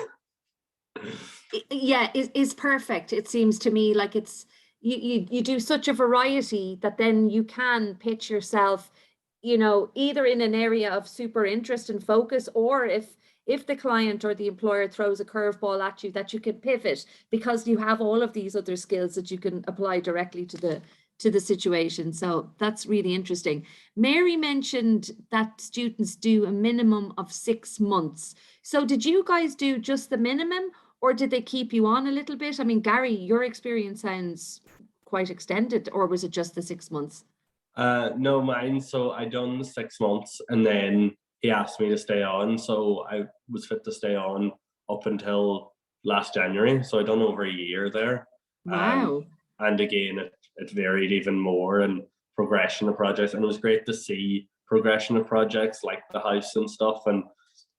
Yeah, is perfect. It seems to me like it's you do such a variety that then you can pitch yourself, you know, either in an area of super interest and focus, or if the client or the employer throws a curveball at you, that you can pivot because you have all of these other skills that you can apply directly to to the situation. So that's really interesting. Mary mentioned that students do a minimum of 6 months. So did you guys do just the minimum, or did they keep you on a little bit? I mean, Gary, your experience sounds quite extended, or was it just the 6 months? No, mine. So I done 6 months, and then he asked me to stay on. So I was fit to stay on up until last January. So I done over a year there. Wow. And again, it varied even more and progression of projects. And it was great to see progression of projects like the house and stuff. And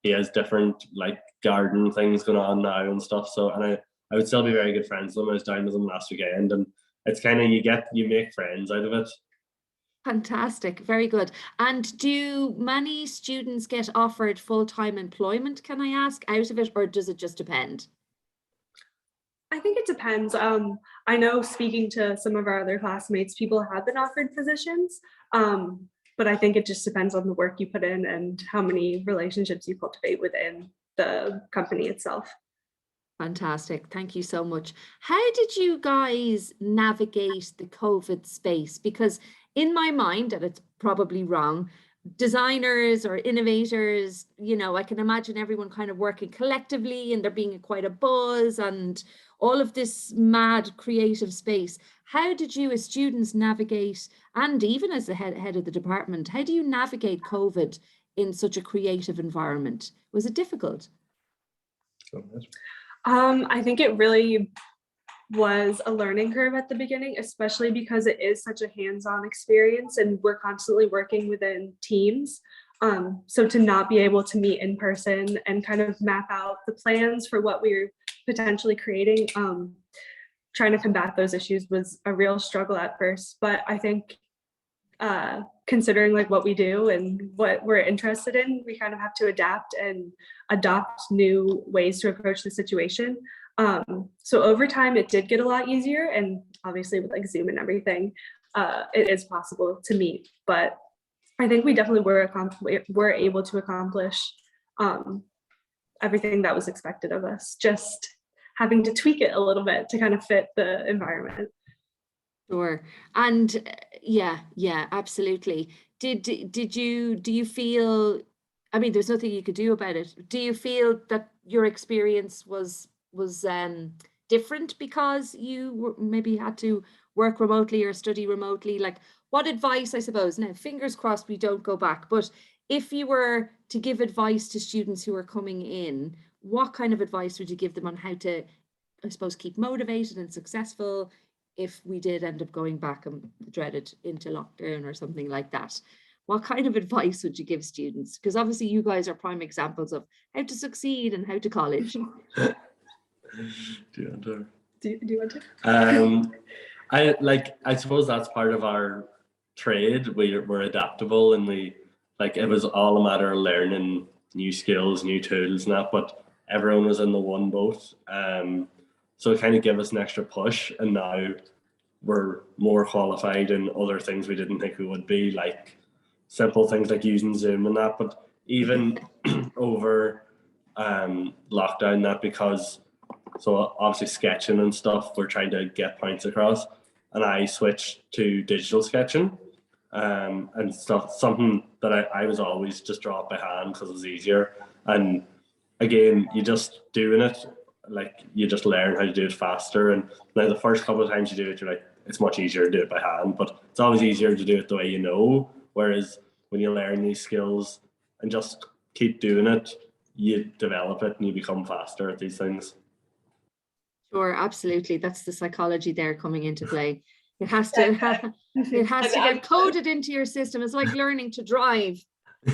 he has different like garden things going on now and stuff. So, and I would still be very good friends with him. I was down with him last weekend, and it's kind of, you make friends out of it. Fantastic. Very good. And do many students get offered full-time employment, can I ask, out of it, or does it just depend? I think it depends. I know, speaking to some of our other classmates, people have been offered positions, but I think it just depends on the work you put in and how many relationships you cultivate within the company itself. Fantastic. Thank you so much. How did you guys navigate the COVID space? Because in my mind, and it's probably wrong, designers or innovators, you know, I can imagine everyone kind of working collectively and there being quite a buzz and all of this mad creative space. How did you as students navigate, and even as the head of the department, how do you navigate COVID in such a creative environment? Was it difficult? I think it really was a learning curve at the beginning, especially because it is such a hands-on experience and we're constantly working within teams. So to not be able to meet in person and kind of map out the plans for what we're potentially creating, trying to combat those issues was a real struggle at first. But I think considering like what we do and what we're interested in, we kind of have to adapt and adopt new ways to approach the situation. So over time, it did get a lot easier, and obviously with like Zoom and everything, it is possible to meet. But I think we definitely were able to accomplish everything that was expected of us, just having to tweak it a little bit to kind of fit the environment. Sure. And yeah, absolutely. Do you feel, I mean, there's nothing you could do about it. Do you feel that your experience was different because you maybe had to work remotely or study remotely? Like, what advice, I suppose, now fingers crossed we don't go back, but if you were to give advice to students who are coming in, what kind of advice would you give them on how to, I suppose, keep motivated and successful if we did end up going back and dreaded into lockdown or something like that? What kind of advice would you give students? Because obviously you guys are prime examples of how to succeed and how to college. Do you want to? Do you want to? I suppose that's part of our trade. We're adaptable, and it was all a matter of learning new skills, new tools and that, but everyone was in the one boat. So it kind of gave us an extra push, and now we're more qualified in other things we didn't think we would be, like simple things like using Zoom and that. But even over lockdown, that, because so obviously sketching and stuff, we're trying to get points across, and I switched to digital sketching and stuff, something that I was always just draw it by hand because it was easier. And again, you just doing it, like you just learn how to do it faster. And now the first couple of times you do it, you're like, it's much easier to do it by hand, but it's always easier to do it the way you know. Whereas when you learn these skills and just keep doing it, you develop it and you become faster at these things. Sure, absolutely. That's the psychology there coming into play. It has to get coded into your system. It's like learning to drive.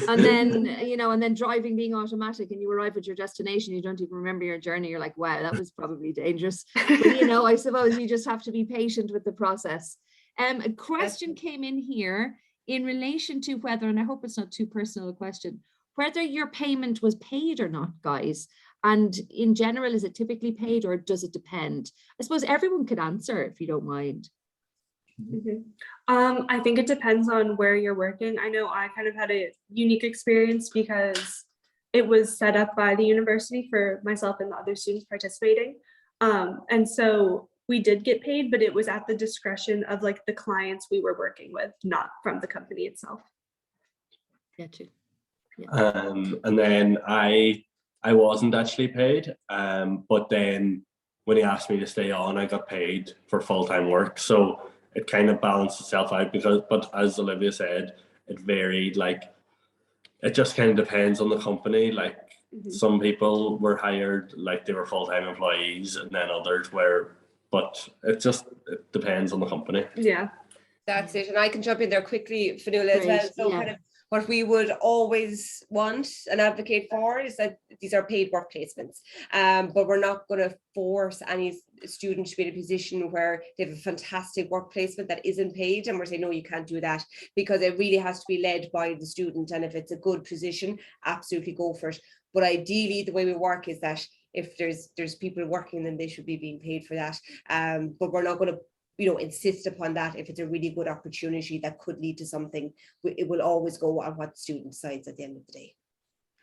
And then, and then driving being automatic, and you arrive at your destination, you don't even remember your journey. You're like, wow, that was probably dangerous. But, I suppose you just have to be patient with the process. A question came in here in relation to whether, and I hope it's not too personal a question, whether your payment was paid or not, guys. And in general, is it typically paid or does it depend? I suppose everyone could answer if you don't mind. Mm-hmm. I think it depends on where you're working. I know I kind of had a unique experience because it was set up by the university for myself and the other students participating. And so we did get paid, but it was at the discretion of like the clients we were working with, not from the company itself. Get you. And then I wasn't actually paid, but then when he asked me to stay on, I got paid for full-time work. So it kind of balanced itself out but as Olivia said, it varied. Like, it just kind of depends on the company. Like, some people were hired like they were full-time employees, and then others were, but it depends on the company. Yeah. That's it. And I can jump in there quickly, Fionnuala, as well. Great, So yeah. kind of what we would always want and advocate for is that these are paid work placements. But we're not going to force any student to be in a position where they have a fantastic work placement that isn't paid, and we're saying, no, you can't do that, because it really has to be led by the student. And if it's a good position, absolutely go for it. But ideally, the way we work is that if there's people working, then they should be being paid for that. But we're not going to insist upon that. If it's a really good opportunity that could lead to something, it will always go on what the student decides at the end of the day.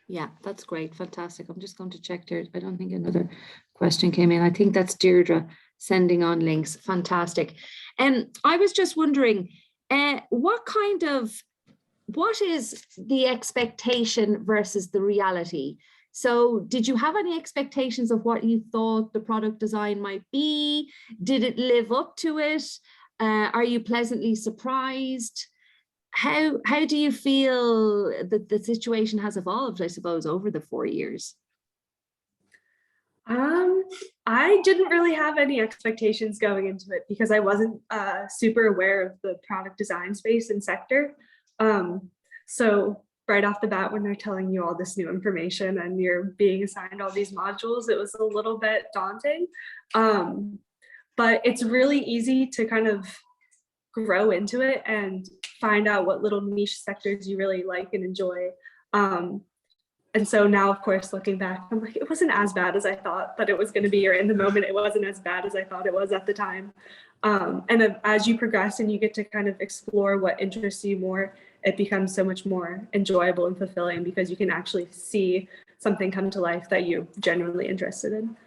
Yeah, that's great. Fantastic. I'm just going to check there. I don't think another question came in. I think that's Deirdre sending on links. Fantastic. And I was just wondering, what is the expectation versus the reality? So did you have any expectations of what you thought the product design might be? Did it live up to it? Are you pleasantly surprised? How do you feel that the situation has evolved, I suppose, over the 4 years? I didn't really have any expectations going into it because I wasn't super aware of the product design space and sector. So right off the bat, when they're telling you all this new information and you're being assigned all these modules, it was a little bit daunting. But it's really easy to kind of grow into it and find out what little niche sectors you really like and enjoy. And so now, of course, looking back, I'm like, it wasn't as bad as I thought that it was going to be, or in the moment, it wasn't as bad as I thought it was at the time. And then as you progress and you get to kind of explore what interests you more, it becomes so much more enjoyable and fulfilling because you can actually see something come to life that you're genuinely interested in.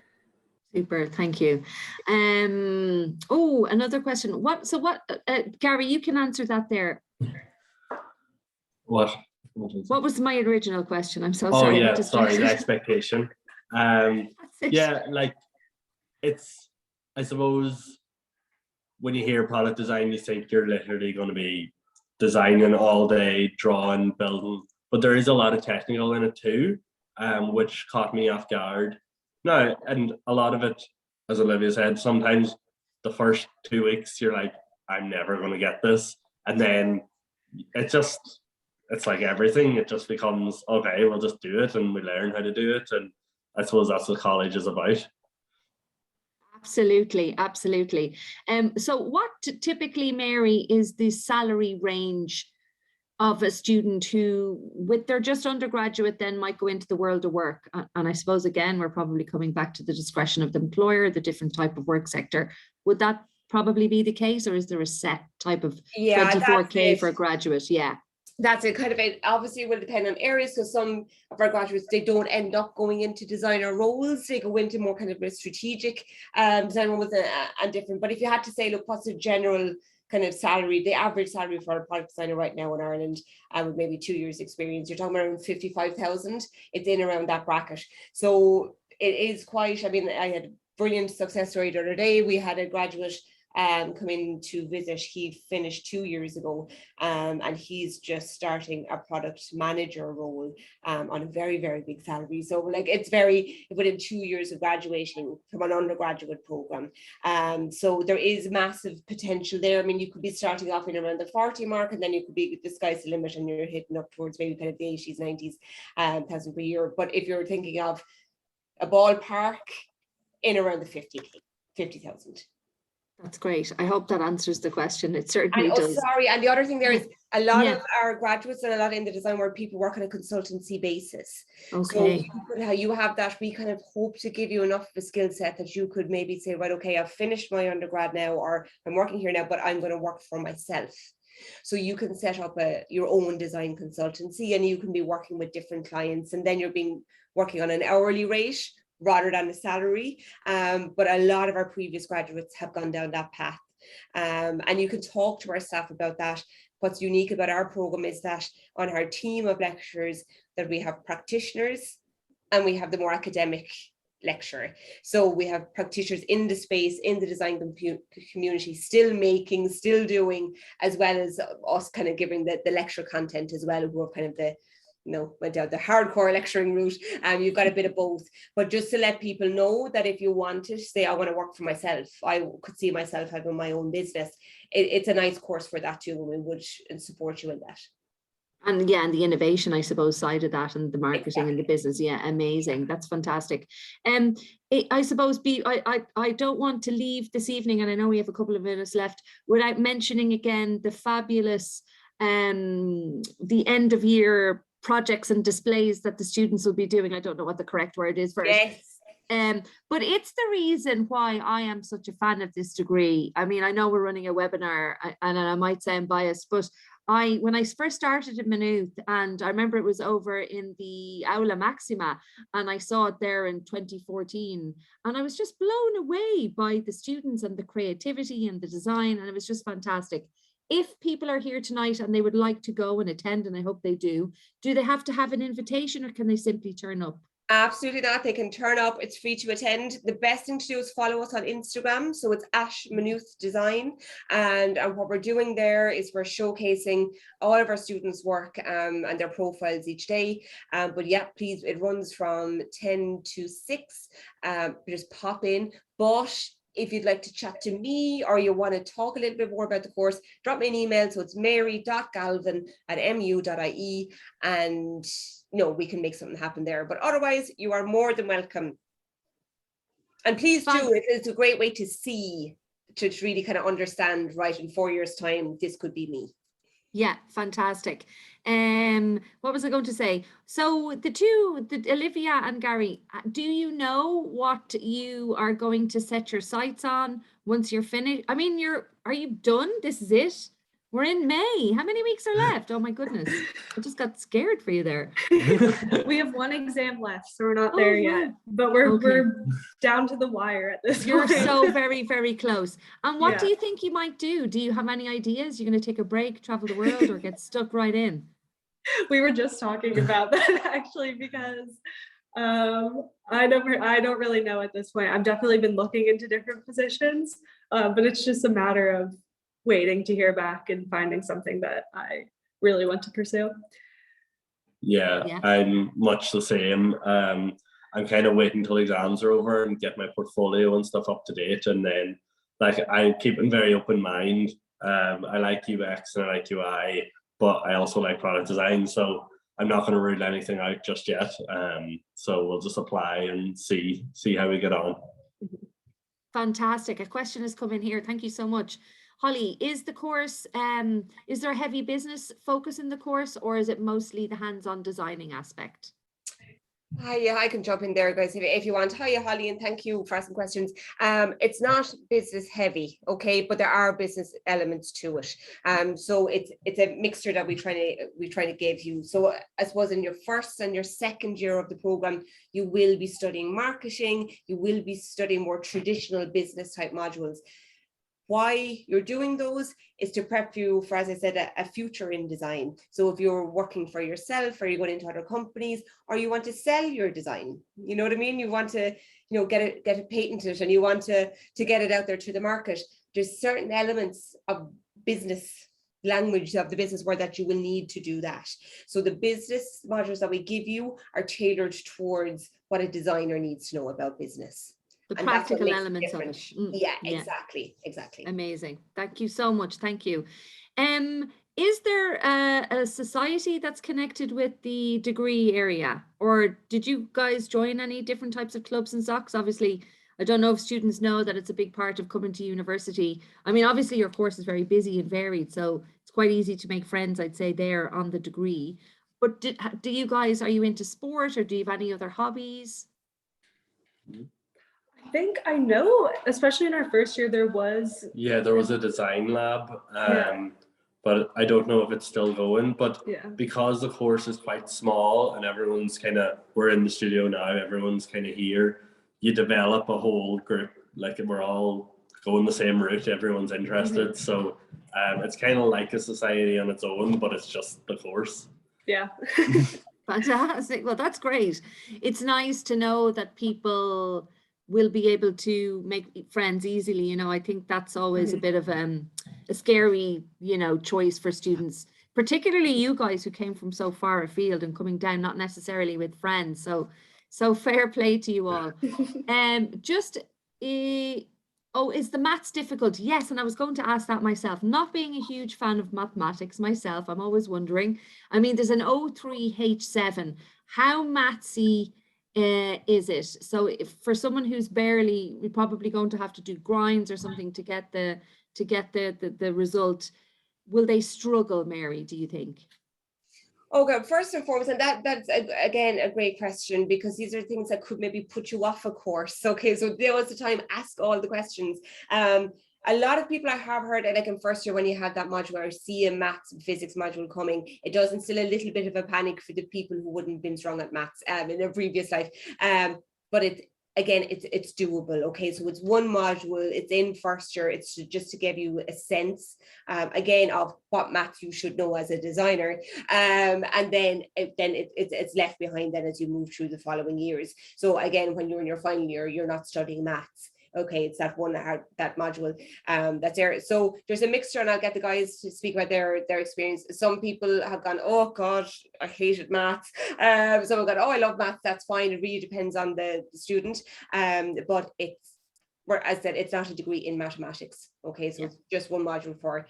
Super, thank you. Oh, another question. Gary, you can answer that there. What was my original question? I'm so sorry. sorry. Oh yeah, sorry, the expectation. Yeah, like it's, I suppose when you hear product design, you think you're literally going to be designing all day, drawing, building, but there is a lot of technical in it too, which caught me off guard. No, and a lot of it, as Olivia said, sometimes the first 2 weeks you're like, I'm never going to get this, and then it's like everything, it just becomes, okay, we'll just do it, and we learn how to do it, and I suppose that's what college is about. Absolutely, absolutely. So what typically, Mary, is the salary range of a student who, with their just undergraduate, then might go into the world of work? And I suppose, again, we're probably coming back to the discretion of the employer, the different type of work sector. Would that probably be the case, or is there a set type of 24K for a graduate? Yeah. That's it. Kind of, it obviously will depend on areas. So some of our graduates, they don't end up going into designer roles. They go into more kind of a strategic design roles and different. But if you had to say, look, what's the general kind of salary, the average salary for a product designer right now in Ireland, with maybe 2 years experience, you're talking around 55,000. It's in around that bracket. So it is quite, I mean, I had a brilliant success story the other day. We had a graduate come in to visit. He finished 2 years ago, and he's just starting a product manager role on a very, very big salary. So like, it's very, within 2 years of graduating from an undergraduate program. So there is massive potential there. I mean, you could be starting off in around the 40 mark, and then you could be, the sky's the limit, and you're hitting up towards maybe kind of the 80s, 90s thousand per year. But if you're thinking of a ballpark, in around the 50,000. That's great. I hope that answers the question. It certainly does. Sorry, and the other thing there is a lot of our graduates and a lot in the design world, people work on a consultancy basis. Okay. So you have that, we kind of hope to give you enough of a skill set that you could maybe say, right, okay, I've finished my undergrad now, or I'm working here now, but I'm going to work for myself. So you can set up your own design consultancy, and you can be working with different clients, and then you're working on an hourly rate rather than a salary. But a lot of our previous graduates have gone down that path. And you can talk to our staff about that. What's unique about our program is that on our team of lecturers, that we have practitioners and we have the more academic lecturer. So we have practitioners in the space, in the design community, still making, still doing, as well as us kind of giving the lecture content as well, who are kind of the, went down the hardcore lecturing route. You've got a bit of both. But just to let people know that if you want to say, I want to work for myself, I could see myself having my own business, it's a nice course for that too, and we would support you in that. And yeah, and the innovation, I suppose, side of that, and the marketing and the business. Yeah, amazing. That's fantastic. I suppose, I don't want to leave this evening, and I know we have a couple of minutes left, without mentioning again the fabulous, the end of year projects and displays that the students will be doing. I don't know what the correct word is for it. Yes. But it's the reason why I am such a fan of this degree. I mean, I know we're running a webinar and I might sound biased, but when I first started at Maynooth, and I remember it was over in the Aula Maxima, and I saw it there in 2014, and I was just blown away by the students and the creativity and the design, and it was just fantastic. If people are here tonight and they would like to go and attend, and I hope they do they have to have an invitation, or can they simply turn up? Absolutely not. They can turn up. It's free to attend. The best thing to do is follow us on Instagram. So it's @Maynooth Design. And what we're doing there is we're showcasing all of our students' work and their profiles each day. But yeah, please, it runs from 10 to 6. Just pop in. But if you'd like to chat to me, or you want to talk a little bit more about the course, drop me an email. So it's mary.galvin@mu.ie, and we can make something happen there. But otherwise, you are more than welcome. And please do. It's a great way to see, to really kind of understand, right, in 4 years' time, this could be me. Yeah, fantastic. What was I going to say? So the Olivia and Gary, do you know what you are going to set your sights on once you're finished? I mean, are you done? This is it? We're in May. How many weeks are left? Oh my goodness. I just got scared for you there. We have one exam left, so we're not there yet. But we're down to the wire at this point. You're so very, very close. And what do you think you might do? Do you have any ideas? You're going to take a break, travel the world, or get stuck right in? We were just talking about that actually, because I don't really know at this point. I've definitely been looking into different positions, but it's just a matter of waiting to hear back and finding something that I really want to pursue. Yeah. I'm much the same. I'm kind of waiting until exams are over and get my portfolio and stuff up to date, and then I keep a very open mind. I like UX and I like UI, but I also like product design, so I'm not going to rule anything out just yet. So we'll just apply and see how we get on. Fantastic. A question has come in here. Thank you so much. Holly, is the course, is there a heavy business focus in the course, or is it mostly the hands-on designing aspect? Yeah, I can jump in there, guys, if you want. Hiya, Holly, and thank you for asking questions. It's not business heavy, okay, but there are business elements to it. So it's a mixture that we try to give you. So I suppose in your first and your second year of the program, you will be studying marketing. You will be studying more traditional business type modules. Why you're doing those is to prep you for, as I said, a future in design. So if you're working for yourself, or you're going into other companies, or you want to sell your design, you know what I mean? You want to, get it patented, and you want to get it out there to the market. There's certain elements of business language, of the business world, that you will need to do that. So the business modules that we give you are tailored towards what a designer needs to know about business. The practical elements of it. Yeah, exactly. Amazing. Thank you so much. Thank you. Is there a society that's connected with the degree area, or did you guys join any different types of clubs and SOCs? Obviously, I don't know if students know that it's a big part of coming to university. I mean, obviously your course is very busy and varied, so it's quite easy to make friends, I'd say, there on the degree. But do you guys, are you into sport, or do you have any other hobbies? I think I know, especially in our first year, there was a design lab, but I don't know if it's still going. But because the course is quite small and everyone's we're in the studio now, everyone's kind of here, you develop a whole group, like we're all going the same route, everyone's interested. So it's kind of like a society on its own, but it's just the course. Yeah. Fantastic. Well, that's great. It's nice to know that people will be able to make friends easily. You know, I think that's always a bit of a scary, you know, choice for students, particularly you guys who came from so far afield and coming down not necessarily with friends. So fair play to you all. Is the maths difficult? Yes, and I was going to ask that myself. Not being a huge fan of mathematics myself, I'm always wondering. I mean, there's an O3H7. How mathsy is it? So if for someone who's barely, we're probably going to have to do grinds or something to get the result. Will they struggle, Mary, do you think? Okay, first and foremost, and that's again a great question, because these are things that could maybe put you off a course. Okay, so there was the time, ask all the questions. A lot of people I have heard, like in first year when you have that module or see a maths and physics module coming, it does instill a little bit of a panic for the people who wouldn't have been strong at maths in their previous life. But it's doable. Okay, so it's one module, it's in first year, it's just to give you a sense again of what maths you should know as a designer, and then it's left behind then as you move through the following years. So again, when you're in your final year, you're not studying maths. Okay, it's that one that module that's there. So there's a mixture, and I'll get the guys to speak about their experience. Some people have gone, oh God, I hated maths. Some have gone, oh, I love maths. That's fine. It really depends on the student. But it's, where as I said, it's not a degree in mathematics. Okay, so it's just one module for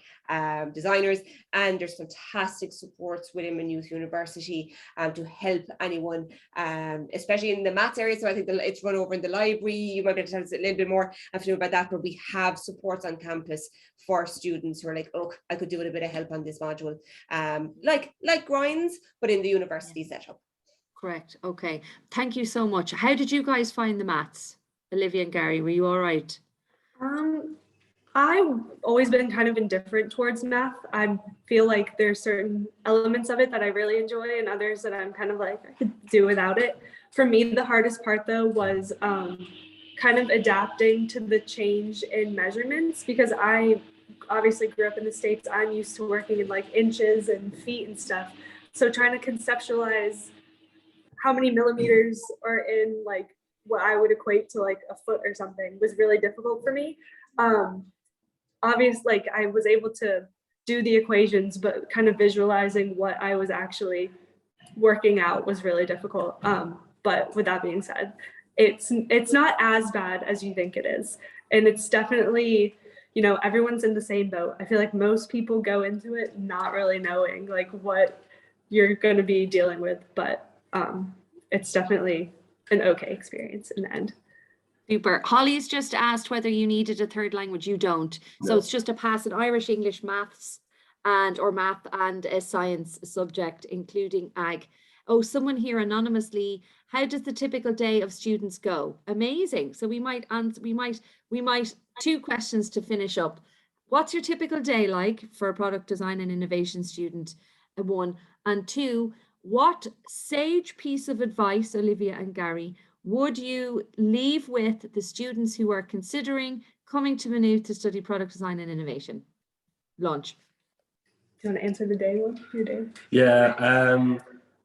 designers, and there's fantastic supports within Maynooth University to help anyone, especially in the maths area. So I think it's run over in the library. You might be able to tell us a little bit more about that, but we have supports on campus for students who are like, oh, I could do with a bit of help on this module, like grinds, but in the university setup. Correct. Okay. Thank you so much. How did you guys find the maths? Olivia and Gary, were you all right? I've always been kind of indifferent towards math. I feel like there's certain elements of it that I really enjoy and others that I'm kind of like, I could do without it. For me, the hardest part though was kind of adapting to the change in measurements, because I obviously grew up in the States. I'm used to working in like inches and feet and stuff. So trying to conceptualize how many millimeters are in like what I would equate to like a foot or something was really difficult for me. Obviously, like I was able to do the equations, but kind of visualizing what I was actually working out was really difficult. But with that being said, it's not as bad as you think it is. And it's definitely, you know, everyone's in the same boat. I feel like most people go into it not really knowing like what you're going to be dealing with, but it's definitely an okay experience in the end. Super. Holly's just asked whether you needed a third language. You don't. No. So it's just a pass in Irish, English, maths, or math and a science subject, including ag. Oh, someone here anonymously, how does the typical day of students go? Amazing. So we might answer, we might 2 questions to finish up. What's your typical day like for a product design and innovation student? 1, and 2, what sage piece of advice, Olivia and Gary, would you leave with the students who are considering coming to Maynooth to study product design and innovation? Launch. Do you want to answer the day one? Your day? Yeah,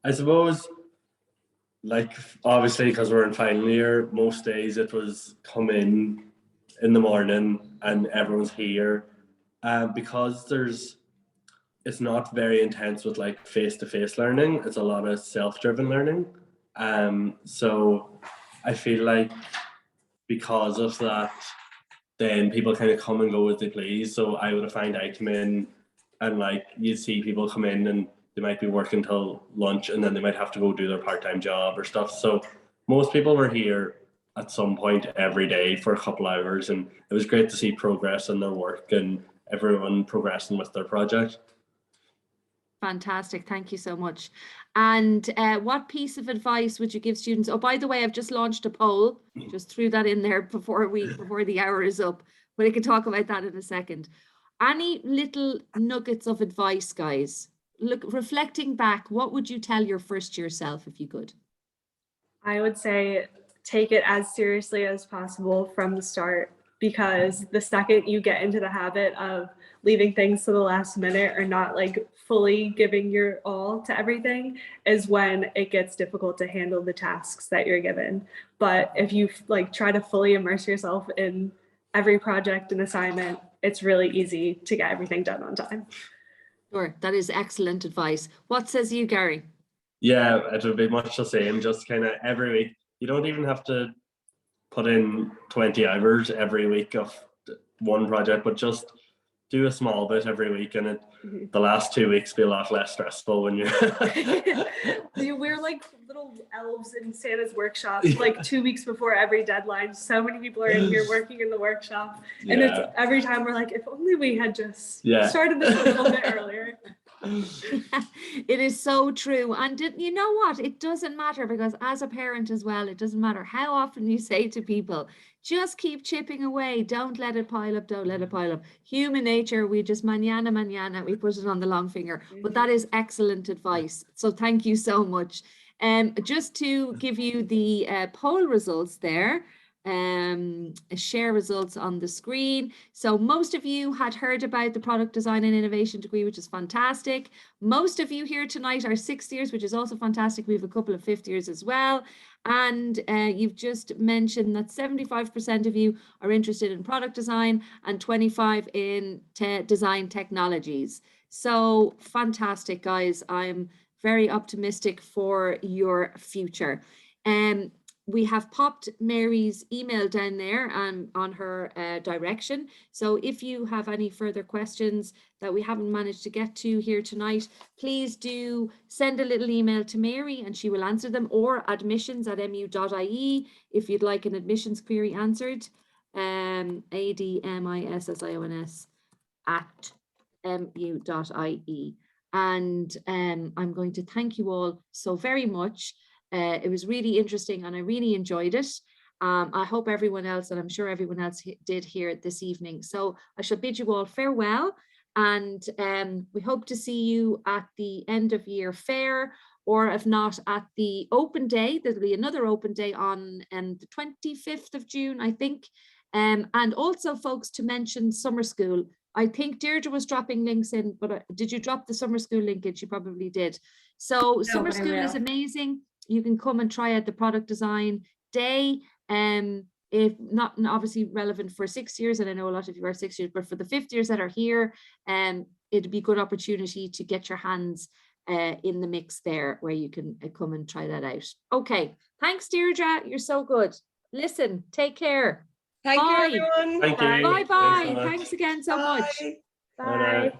I suppose, like, obviously, because we're in final year, most days it was come in the morning and everyone's here. Because it's not very intense with like face-to-face learning. It's a lot of self-driven learning. So I feel like because of that, then people kind of come and go as they please. So I would find I come in and like you'd see people come in and they might be working till lunch and then they might have to go do their part-time job or stuff. So most people were here at some point every day for a couple hours, and it was great to see progress in their work and everyone progressing with their project. Fantastic. Thank you so much. And what piece of advice would you give students? Oh, by the way, I've just launched a poll. Just threw that in there before the hour is up, but I can talk about that in a second. Any little nuggets of advice, guys? Look, reflecting back, what would you tell your first year self if you could? I would say take it as seriously as possible from the start, because the second you get into the habit of leaving things to the last minute or not like fully giving your all to everything is when it gets difficult to handle the tasks that you're given. But if you like try to fully immerse yourself in every project and assignment, it's really easy to get everything done on time. Sure, that is excellent advice. What says you, Gary? Yeah, it would be much the same, just kind of every week. You don't even have to put in 20 hours every week of one project, but just do a small bit every week, and the last 2 weeks be a lot less stressful when you're We're like little elves in Santa's workshop, like 2 weeks before every deadline. So many people are in here working in the workshop, and it's every time we're like, if only we had just started this a little bit earlier. It is so true. And you know what? It doesn't matter, because as a parent as well, it doesn't matter how often you say to people, just keep chipping away. Don't let it pile up. Don't let it pile up. Human nature, we just mañana, we put it on the long finger. But that is excellent advice. So thank you so much. Just to give you the poll results there, share results on the screen. So most of you had heard about the product design and innovation degree, which is fantastic. Most of you here tonight are 6th years, which is also fantastic. We have a couple of 5th years as well. And you've just mentioned that 75% of you are interested in product design and 25% in design technologies. So fantastic, guys. I'm very optimistic for your future. We have popped Mary's email down there and on her direction. So if you have any further questions that we haven't managed to get to here tonight, please do send a little email to Mary and she will answer them, or admissions@mu.ie if you'd like an admissions query answered. admissions@mu.ie. And I'm going to thank you all so very much. It was really interesting and I really enjoyed it. I hope everyone else, and I'm sure everyone else did here this evening. So I shall bid you all farewell, and we hope to see you at the end of year fair, or if not at the open day. There'll be another open day on the 25th of June, I think. And also, folks, to mention summer school. I think Deirdre was dropping links in, but did you drop the summer school link in? She probably did. So summer school is amazing. You can come and try out the product design day. If not obviously relevant for 6 years, and I know a lot of you are 6 years, but for the 5th years that are here, it'd be a good opportunity to get your hands in the mix there, where you can come and try that out. Okay, thanks, Deirdre. You're so good. Listen, take care. Thank you, everyone. Thank you. Bye bye. Thanks again so much. Bye.